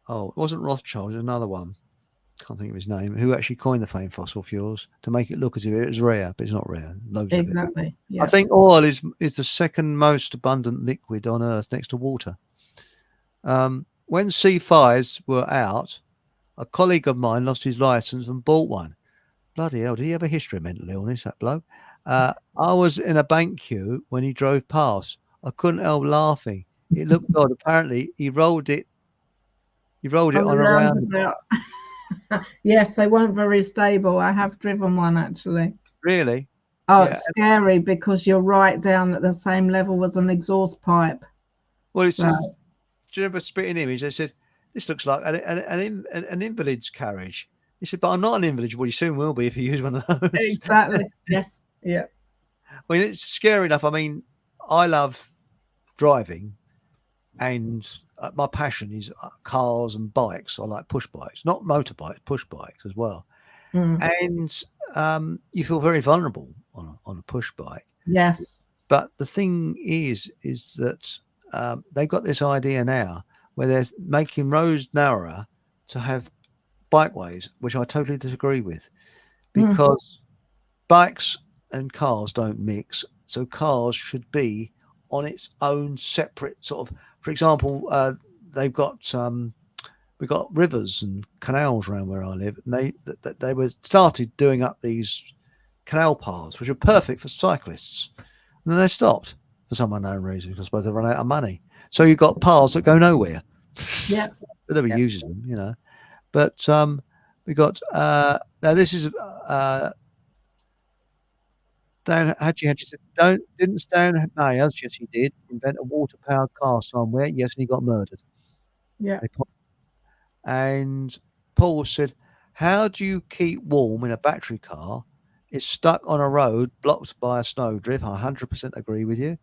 wasn't Rothschild, it was another one. can't think of his name, who actually coined the famed fossil fuels to make it look as if it was rare, but it's not rare. Loads of it. Exactly. I Yeah. think oil is the second most abundant liquid on Earth next to water. When C5s were out, a colleague of mine lost his license and bought one. Bloody hell, did he have a history of mental illness, that bloke? I was in a bank queue when he drove past. I couldn't help laughing. It looked odd. Apparently, he rolled it On on the a round. roundabout. Yes, they weren't very stable. I have driven one actually. Really? Oh, Yeah. it's scary because you're right down at the same level as an exhaust pipe. Well, it's So, just, do you remember spitting image? They said, this looks like an invalid's carriage. He said, but I'm not an invalid. Well, you soon will be if you use one of those. exactly. Yes. Yeah. I mean, it's scary enough. I mean, I love driving, and my passion is cars and bikes. I like push bikes, not motorbikes, push bikes as well. Mm. And you feel very vulnerable on a push bike. Yes. But the thing is that they've got this idea now where they're making roads narrower to have bikeways, which I totally disagree with, because bikes and cars don't mix. So cars should be on its own separate sort of. For example, they've got we've got rivers and canals around where I live, and they were started doing up these canal paths, which are perfect for cyclists, and then they stopped for some unknown reason. I suppose they run out of money. So you've got paths that go nowhere. Yeah. Nobody uses them, you know. But we got now. This is Dan Hatchie said, didn't Stan Mayers, yes he did, invent a water powered car somewhere? Yes, and he got murdered. Yeah. And Paul said, how do you keep warm in a battery car? It's stuck on a road blocked by a snowdrift. I 100% agree with you.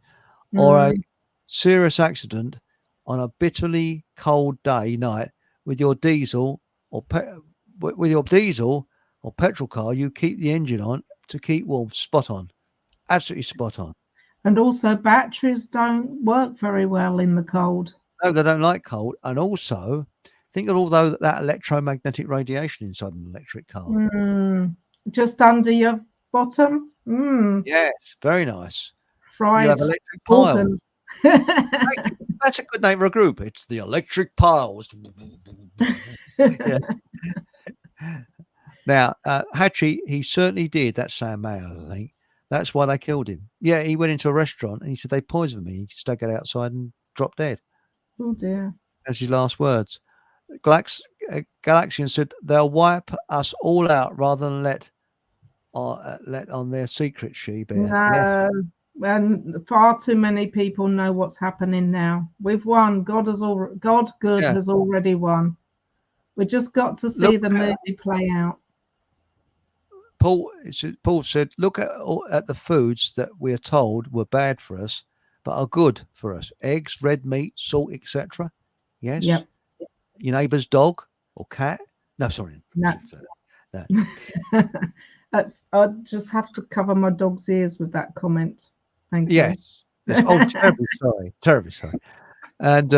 Or a serious accident on a bitterly cold night with your diesel or petrol car. You keep the engine on to keep warm. Spot on. Absolutely spot on. And also, batteries don't work very well in the cold. No, they don't like cold. And also, think of all that electromagnetic radiation inside an electric car. Just under your bottom. Yes, very nice. Fried You have electric piles. organs. That's a good name for a group. It's the Electric Piles. Yeah. Now, Hatchie, he certainly did. That's Sam Mayo, I think. That's why they killed him. Yeah, he went into a restaurant and he said, they poisoned me. He stuck it outside and dropped dead. Oh, dear. That's his last words. Galaxian said, they'll wipe us all out rather than let on their secret, She-Bear. No. Yes. And far too many people know what's happening now. We've won. God has already won. We just got to see the movie play out. Paul said, look at the foods that we are told were bad for us, but are good for us. Eggs, red meat, salt, etc. Yes. Yep. Your neighbour's dog or cat? No, sorry. No. No. I just have to cover my dog's ears with that comment. Thank you. Yes. Oh, terribly sorry. And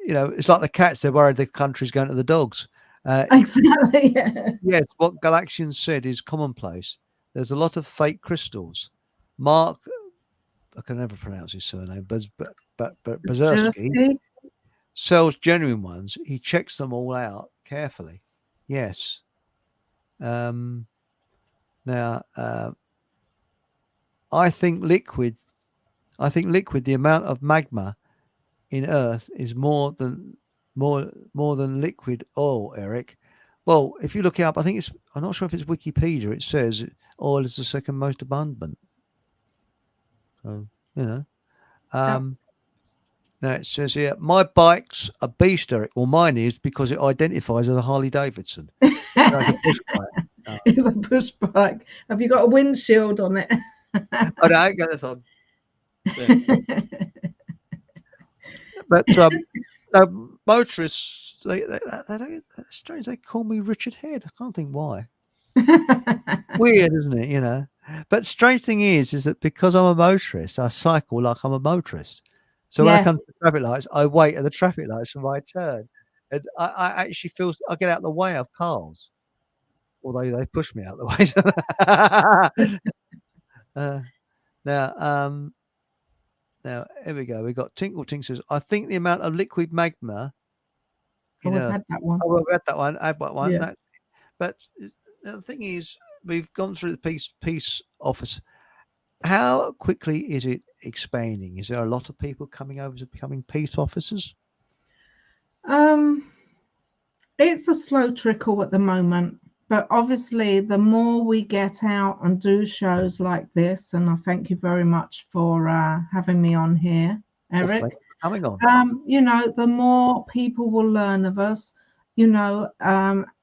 it's like the cats. They're worried the country's going to the dogs. Exactly. Yeah. Yes, what Galaxian said is commonplace. There's a lot of fake crystals. Mark, I can never pronounce his surname, but Bazersky sells genuine ones. He checks them all out carefully. Yes. Now, I think liquid. The amount of magma in Earth is more than liquid oil, Eric. Well, if you look it up, I'm not sure if it's Wikipedia. It says oil is the second most abundant. So now it says here, my bike's a beast, Eric. Well, mine is because it identifies as a Harley Davidson. Like a push bike. It's a push bike. Have you got a windshield on it? I don't get this on. But motorists, that's strange. They call me Richard Head. I can't think why. Weird, isn't it? But strange thing is that because I'm a motorist, I cycle like I'm a motorist. So when I come to the traffic lights, I wait at the traffic lights for my turn, and I actually feel I get out of the way of cars. although they pushed me out the way. Now, now here we go. We got Tinkle Tink says, I think the amount of liquid magma Oh, in we've Earth. had that one. Oh, we've had that one. I had that one. Yeah. But the thing is, we've gone through the peace office. How quickly is it expanding? Is there a lot of people coming over to becoming peace officers? It's a slow trickle at the moment, but obviously the more we get out and do shows like this, and I thank you very much for having me on here, Well, Eric. thanks for coming on. You know, the more people will learn of us, you know,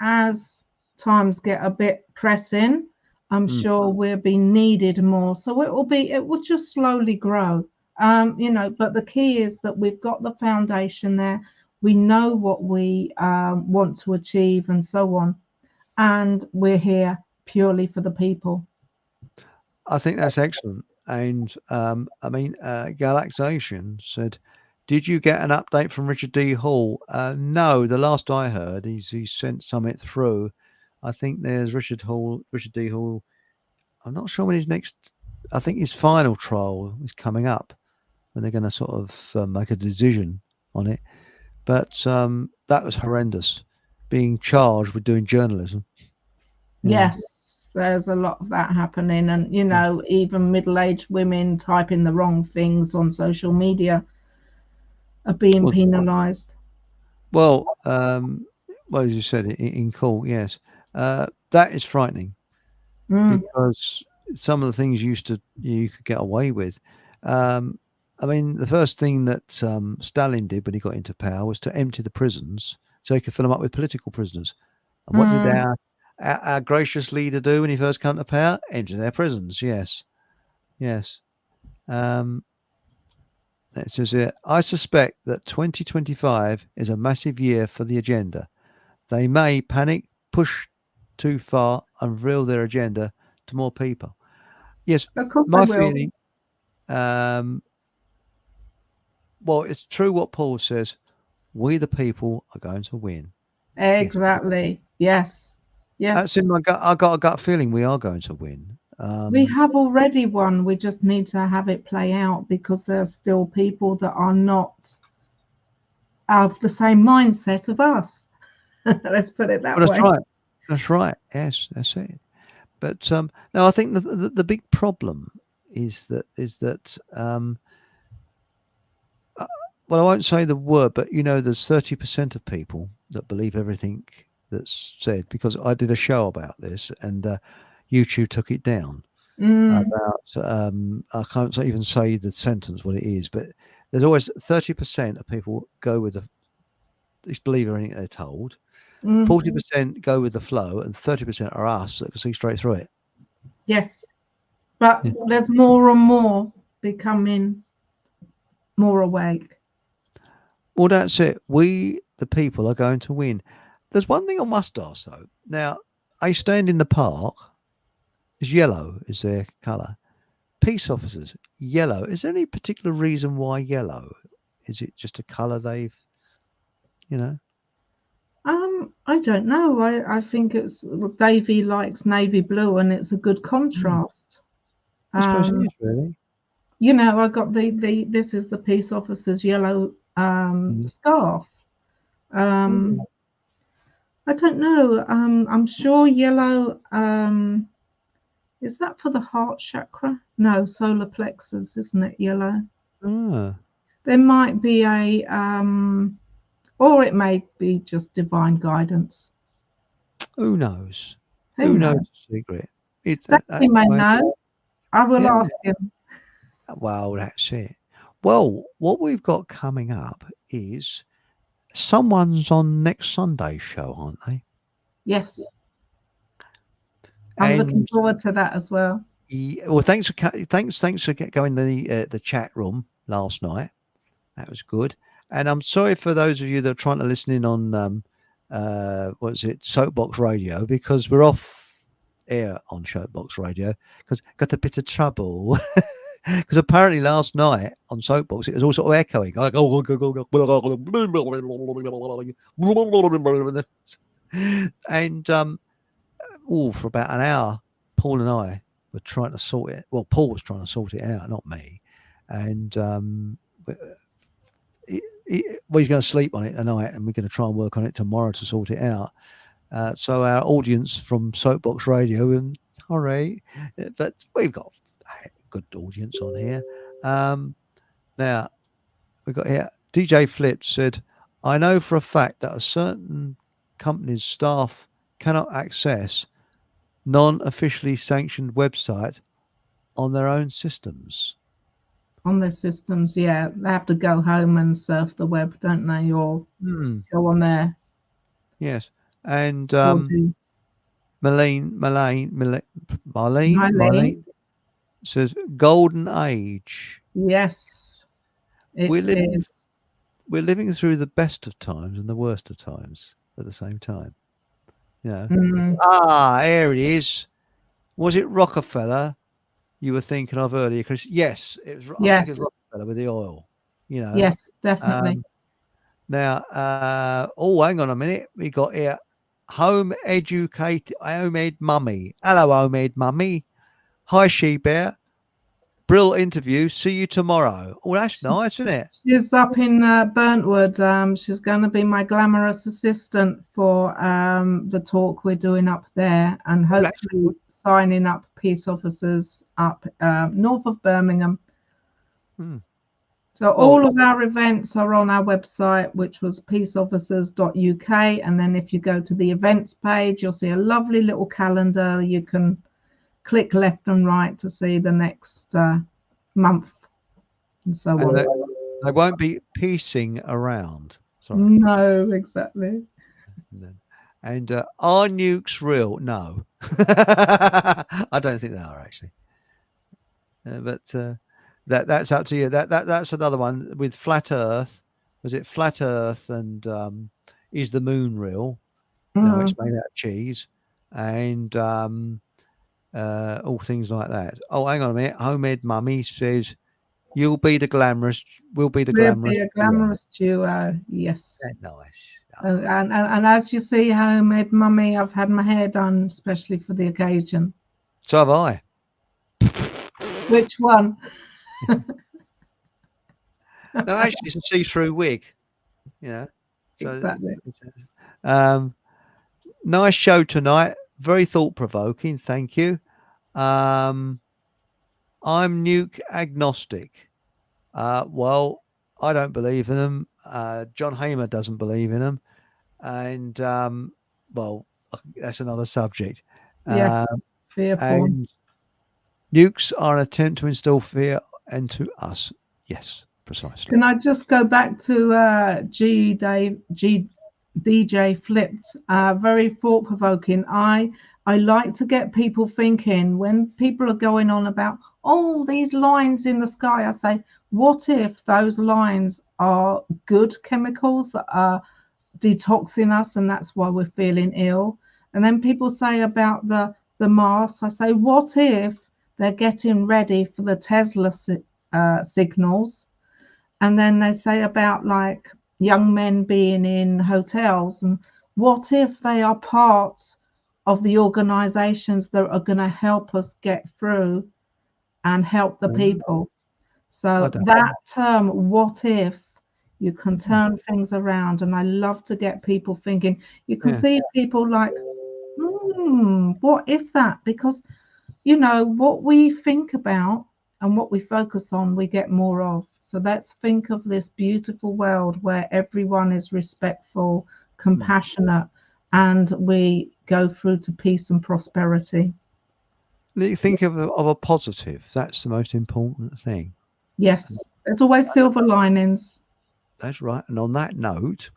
as times get a bit pressing, I'm sure we'll be needed more. So it will just slowly grow. You know, but the key is that we've got the foundation there. We know what we want to achieve and so on. And we're here purely for the people. I think that's excellent. And I mean, Galaxation said, did you get an update from Richard D. Hall? No, the last I heard, he sent something through. I think there's Richard D. Hall. I'm not sure when his next, I think his final trial is coming up, when they're going to sort of make a decision on it. But that was horrendous, being charged with doing journalism. Yes, there's a lot of that happening. And, you know, even middle-aged women typing the wrong things on social media are being penalised. Well, as you said, in court, yes. That is frightening because some of the things you could get away with. I mean, the first thing that Stalin did when he got into power was to empty the prisons so he could fill them up with political prisoners. And what did our gracious leader do when he first came to power? Empty their prisons. Yes. It says here, I suspect that 2025 is a massive year for the agenda. They may panic, push too far, and reveal their agenda to more people. Yes, my feeling. Well, it's true what Paul says. We, the people, are going to win. Exactly. Yes. That's in my gut. I got a gut feeling we are going to win. We have already won. We just need to have it play out because there are still people that are not of the same mindset of us. Let's put it that way. That's right. That's right. Yes, that's it. But no, I think the big problem is that well, I won't say the word, but you know, there's 30% of people that believe everything that's said, because I did a show about this and YouTube took it down. About I can't even say the sentence what it is, but there's always 30% of people go with just believe everything they're told. 40% go with the flow, and 30% are us that can see straight through it. Yes, but there's more and more becoming more awake. Well, that's it. We, the people, are going to win. There's one thing I must ask, though. Now, I stand in the park. Is yellow is their colour. Peace officers, yellow. Is there any particular reason why yellow? Is it just a colour they've, you know? I don't know. I think it's Davey likes navy blue, and it's a good contrast. I suppose it is, really. You know, I got this is the peace officer's yellow scarf. I don't know. I'm sure yellow. Is that for the heart chakra? No, solar plexus, isn't it? Yellow. There might be a or it may be just divine guidance. Who knows? Who knows the secret? He may know. I will ask him. Well, that's it. Well, what we've got coming up is someone's on next Sunday's show, aren't they? Yes. I'm looking forward to that as well. Well, thanks for going to the chat room last night. That was good. And I'm sorry for those of you that are trying to listen in on Soapbox Radio, because we're off air on Soapbox Radio because got a bit of trouble. Because apparently last night on Soapbox it was all sort of echoing. Like, and for about an hour, Paul and I were trying to sort it. Well, Paul was trying to sort it out, not me. And he's going to sleep on it tonight, and we're going to try and work on it tomorrow to sort it out. So our audience from Soapbox Radio, and hooray, but we've got a good audience on here. Now, we've got here, DJ Flip said, I know for a fact that a certain company's staff cannot access non-officially sanctioned website on their own systems. On their systems, yeah. They have to go home and surf the web, don't they? Or go on there. Yes. And Marlene says golden age. Yes, We're living through the best of times and the worst of times at the same time. You know. Here it is. Was it Rockefeller you were thinking of earlier? Because yes, it was. I think it was Rockefeller with the oil. You know. Yes, definitely. Now, hang on a minute. We got here. Homemade mummy. Hello, homemade mummy. Hi, She Bear. Brill interview. See you tomorrow. Oh, that's nice, isn't it? She's up in Burntwood. She's going to be my glamorous assistant for the talk we're doing up there, and hopefully signing up peace officers up north of Birmingham. So all of our events are on our website, which was peaceofficers.uk. And then if you go to the events page, you'll see a lovely little calendar. You can click left and right to see the next month and so on. They won't be piecing around. Sorry. No, exactly. And are nukes real? No. I don't think they are, actually. But that's up to you. That's another one with flat Earth. Was it flat Earth and is the moon real? No, it's made out of cheese. And all things like that. Oh, hang on a minute. Homemade Mummy says, we'll be a glamorous duo. Yes. That's nice. And as you see, Homemade Mummy, I've had my hair done especially for the occasion. So have I. Which one? No, actually, it's a see-through wig. You know. So, exactly. Nice show tonight. Very thought-provoking. Thank you. I'm nuke agnostic. Well, I don't believe in them. John Hamer doesn't believe in them. And, well, that's another subject. Yes, fear porn. Nukes are an attempt to instill fear into us. Yes, precisely. Can I just go back to DJ Flipped? Very thought-provoking. I like to get people thinking when people are going on about, these lines in the sky. I say, what if those lines are good chemicals that are detoxing us and that's why we're feeling ill? And then people say about the Mars. I say, what if they're getting ready for the Tesla signals? And then they say about like young men being in hotels, and what if they are part of the organizations that are going to help us get through and help the people? So that term, what if, you can turn things around, and I love to get people thinking. You can see people like, what if that? Because you know what we think about and what we focus on, we get more of. So let's think of this beautiful world where everyone is respectful, compassionate, and we go through to peace and prosperity. Think of a positive. That's the most important thing. Yes, there's always silver linings. That's right. And on that note,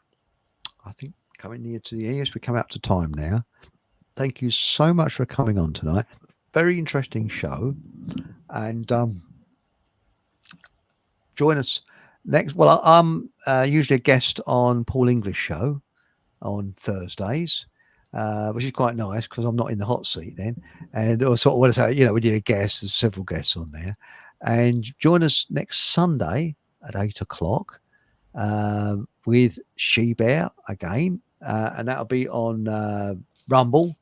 I think coming near to the end, yes, we're coming up to time now. Thank you so much for coming on tonight. Very interesting show. And join us next. Well, I'm usually a guest on Paul English show on Thursdays, which is quite nice because I'm not in the hot seat then. And also, what I say, you know, when you're a guest, there's several guests on there. And join us next Sunday at 8:00 with She Bear again, and that'll be on Rumble.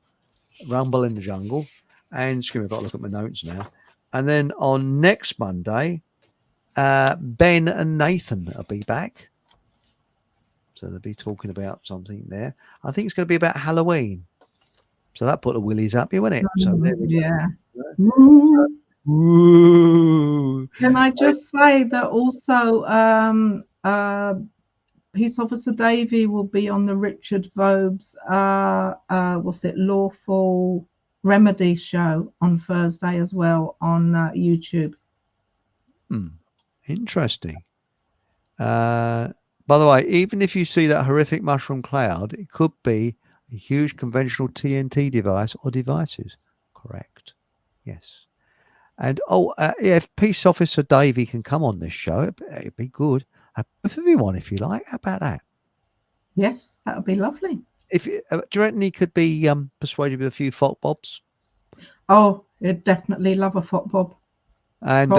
Rumble in the Jungle. And excuse me, I've got to look at my notes now. And then on next Monday, Ben and Nathan will be back. So they'll be talking about something there. I think it's going to be about Halloween. So that put the willies up, you wouldn't it? So there we Yeah. go. Ooh. Can I just say that also Peace Officer Davey will be on the Richard Vobes Lawful Remedy show on Thursday as well on YouTube. Interesting. By the way, even if you see that horrific mushroom cloud, it could be a huge conventional TNT device or devices. Correct. Yes. And if Peace Officer Davey can come on this show, it'd be good. Both of you on, if you like. How about that? Yes, that would be lovely. Do you reckon he could be persuaded with a few fault bobs? Oh, he'd definitely love a foot bob. And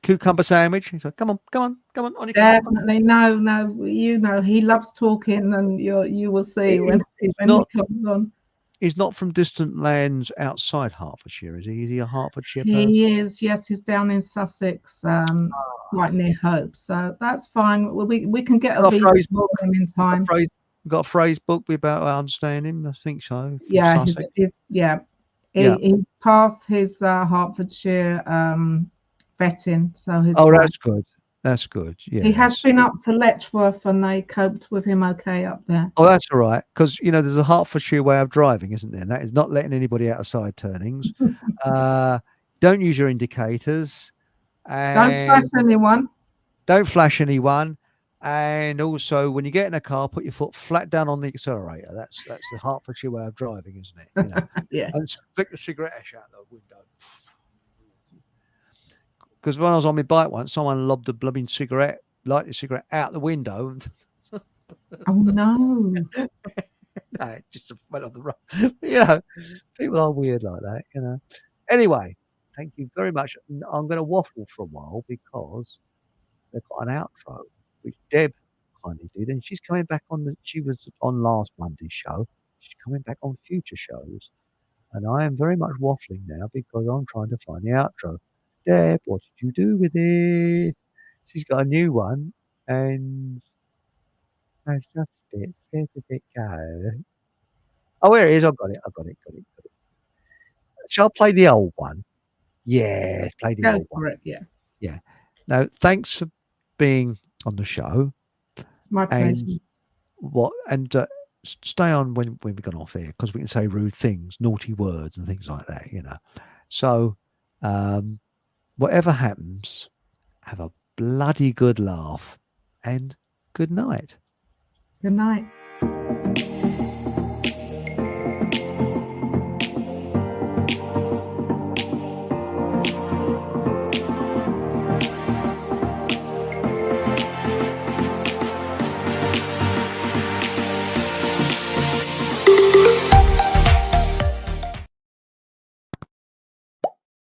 cucumber sandwich. He's like, come on, on your definitely. No, you know he loves talking, and you will see when he comes on. He's not from distant lands outside Hertfordshire, is he? Is he a Hertfordshire person? He is. Yes, he's down in Sussex, right near Hope. So that's fine. We can get a phrase book in time. We've got a phrase book about understanding him. I think so. Yeah, he's passed his Hertfordshire vetting. So that's good. That's good. Yeah, he has been up to Letchworth, and they coped with him okay up there. Oh, that's all right. Because there's a Hertfordshire way of driving, isn't there? And that is not letting anybody out of side turnings. Don't use your indicators. And don't flash anyone. Don't flash anyone. And also, when you get in a car, put your foot flat down on the accelerator. That's the Hertfordshire way of driving, isn't it? Yeah. And stick the cigarette ash out the window. Because when I was on my bike once, someone lobbed a blooming lighted cigarette out the window. Oh no! No, it just went on the road. People are weird like that. Anyway, thank you very much. I'm going to waffle for a while because they've got an outro, which Deb kindly did, and she's coming back on. She was on last Monday's show. She's coming back on future shows, and I am very much waffling now because I'm trying to find the outro. Deb, what did you do with it? She's got a new one, and I just it. Where did it go? Oh, here it is. I've got it. Got it. Shall I play the old one? Yes, play the old one. Yeah. Now, thanks for being on the show. It's my pleasure. And stay on when we've gone off here because we can say rude things, naughty words, and things like that. So. Whatever happens, have a bloody good laugh and good night. Good night.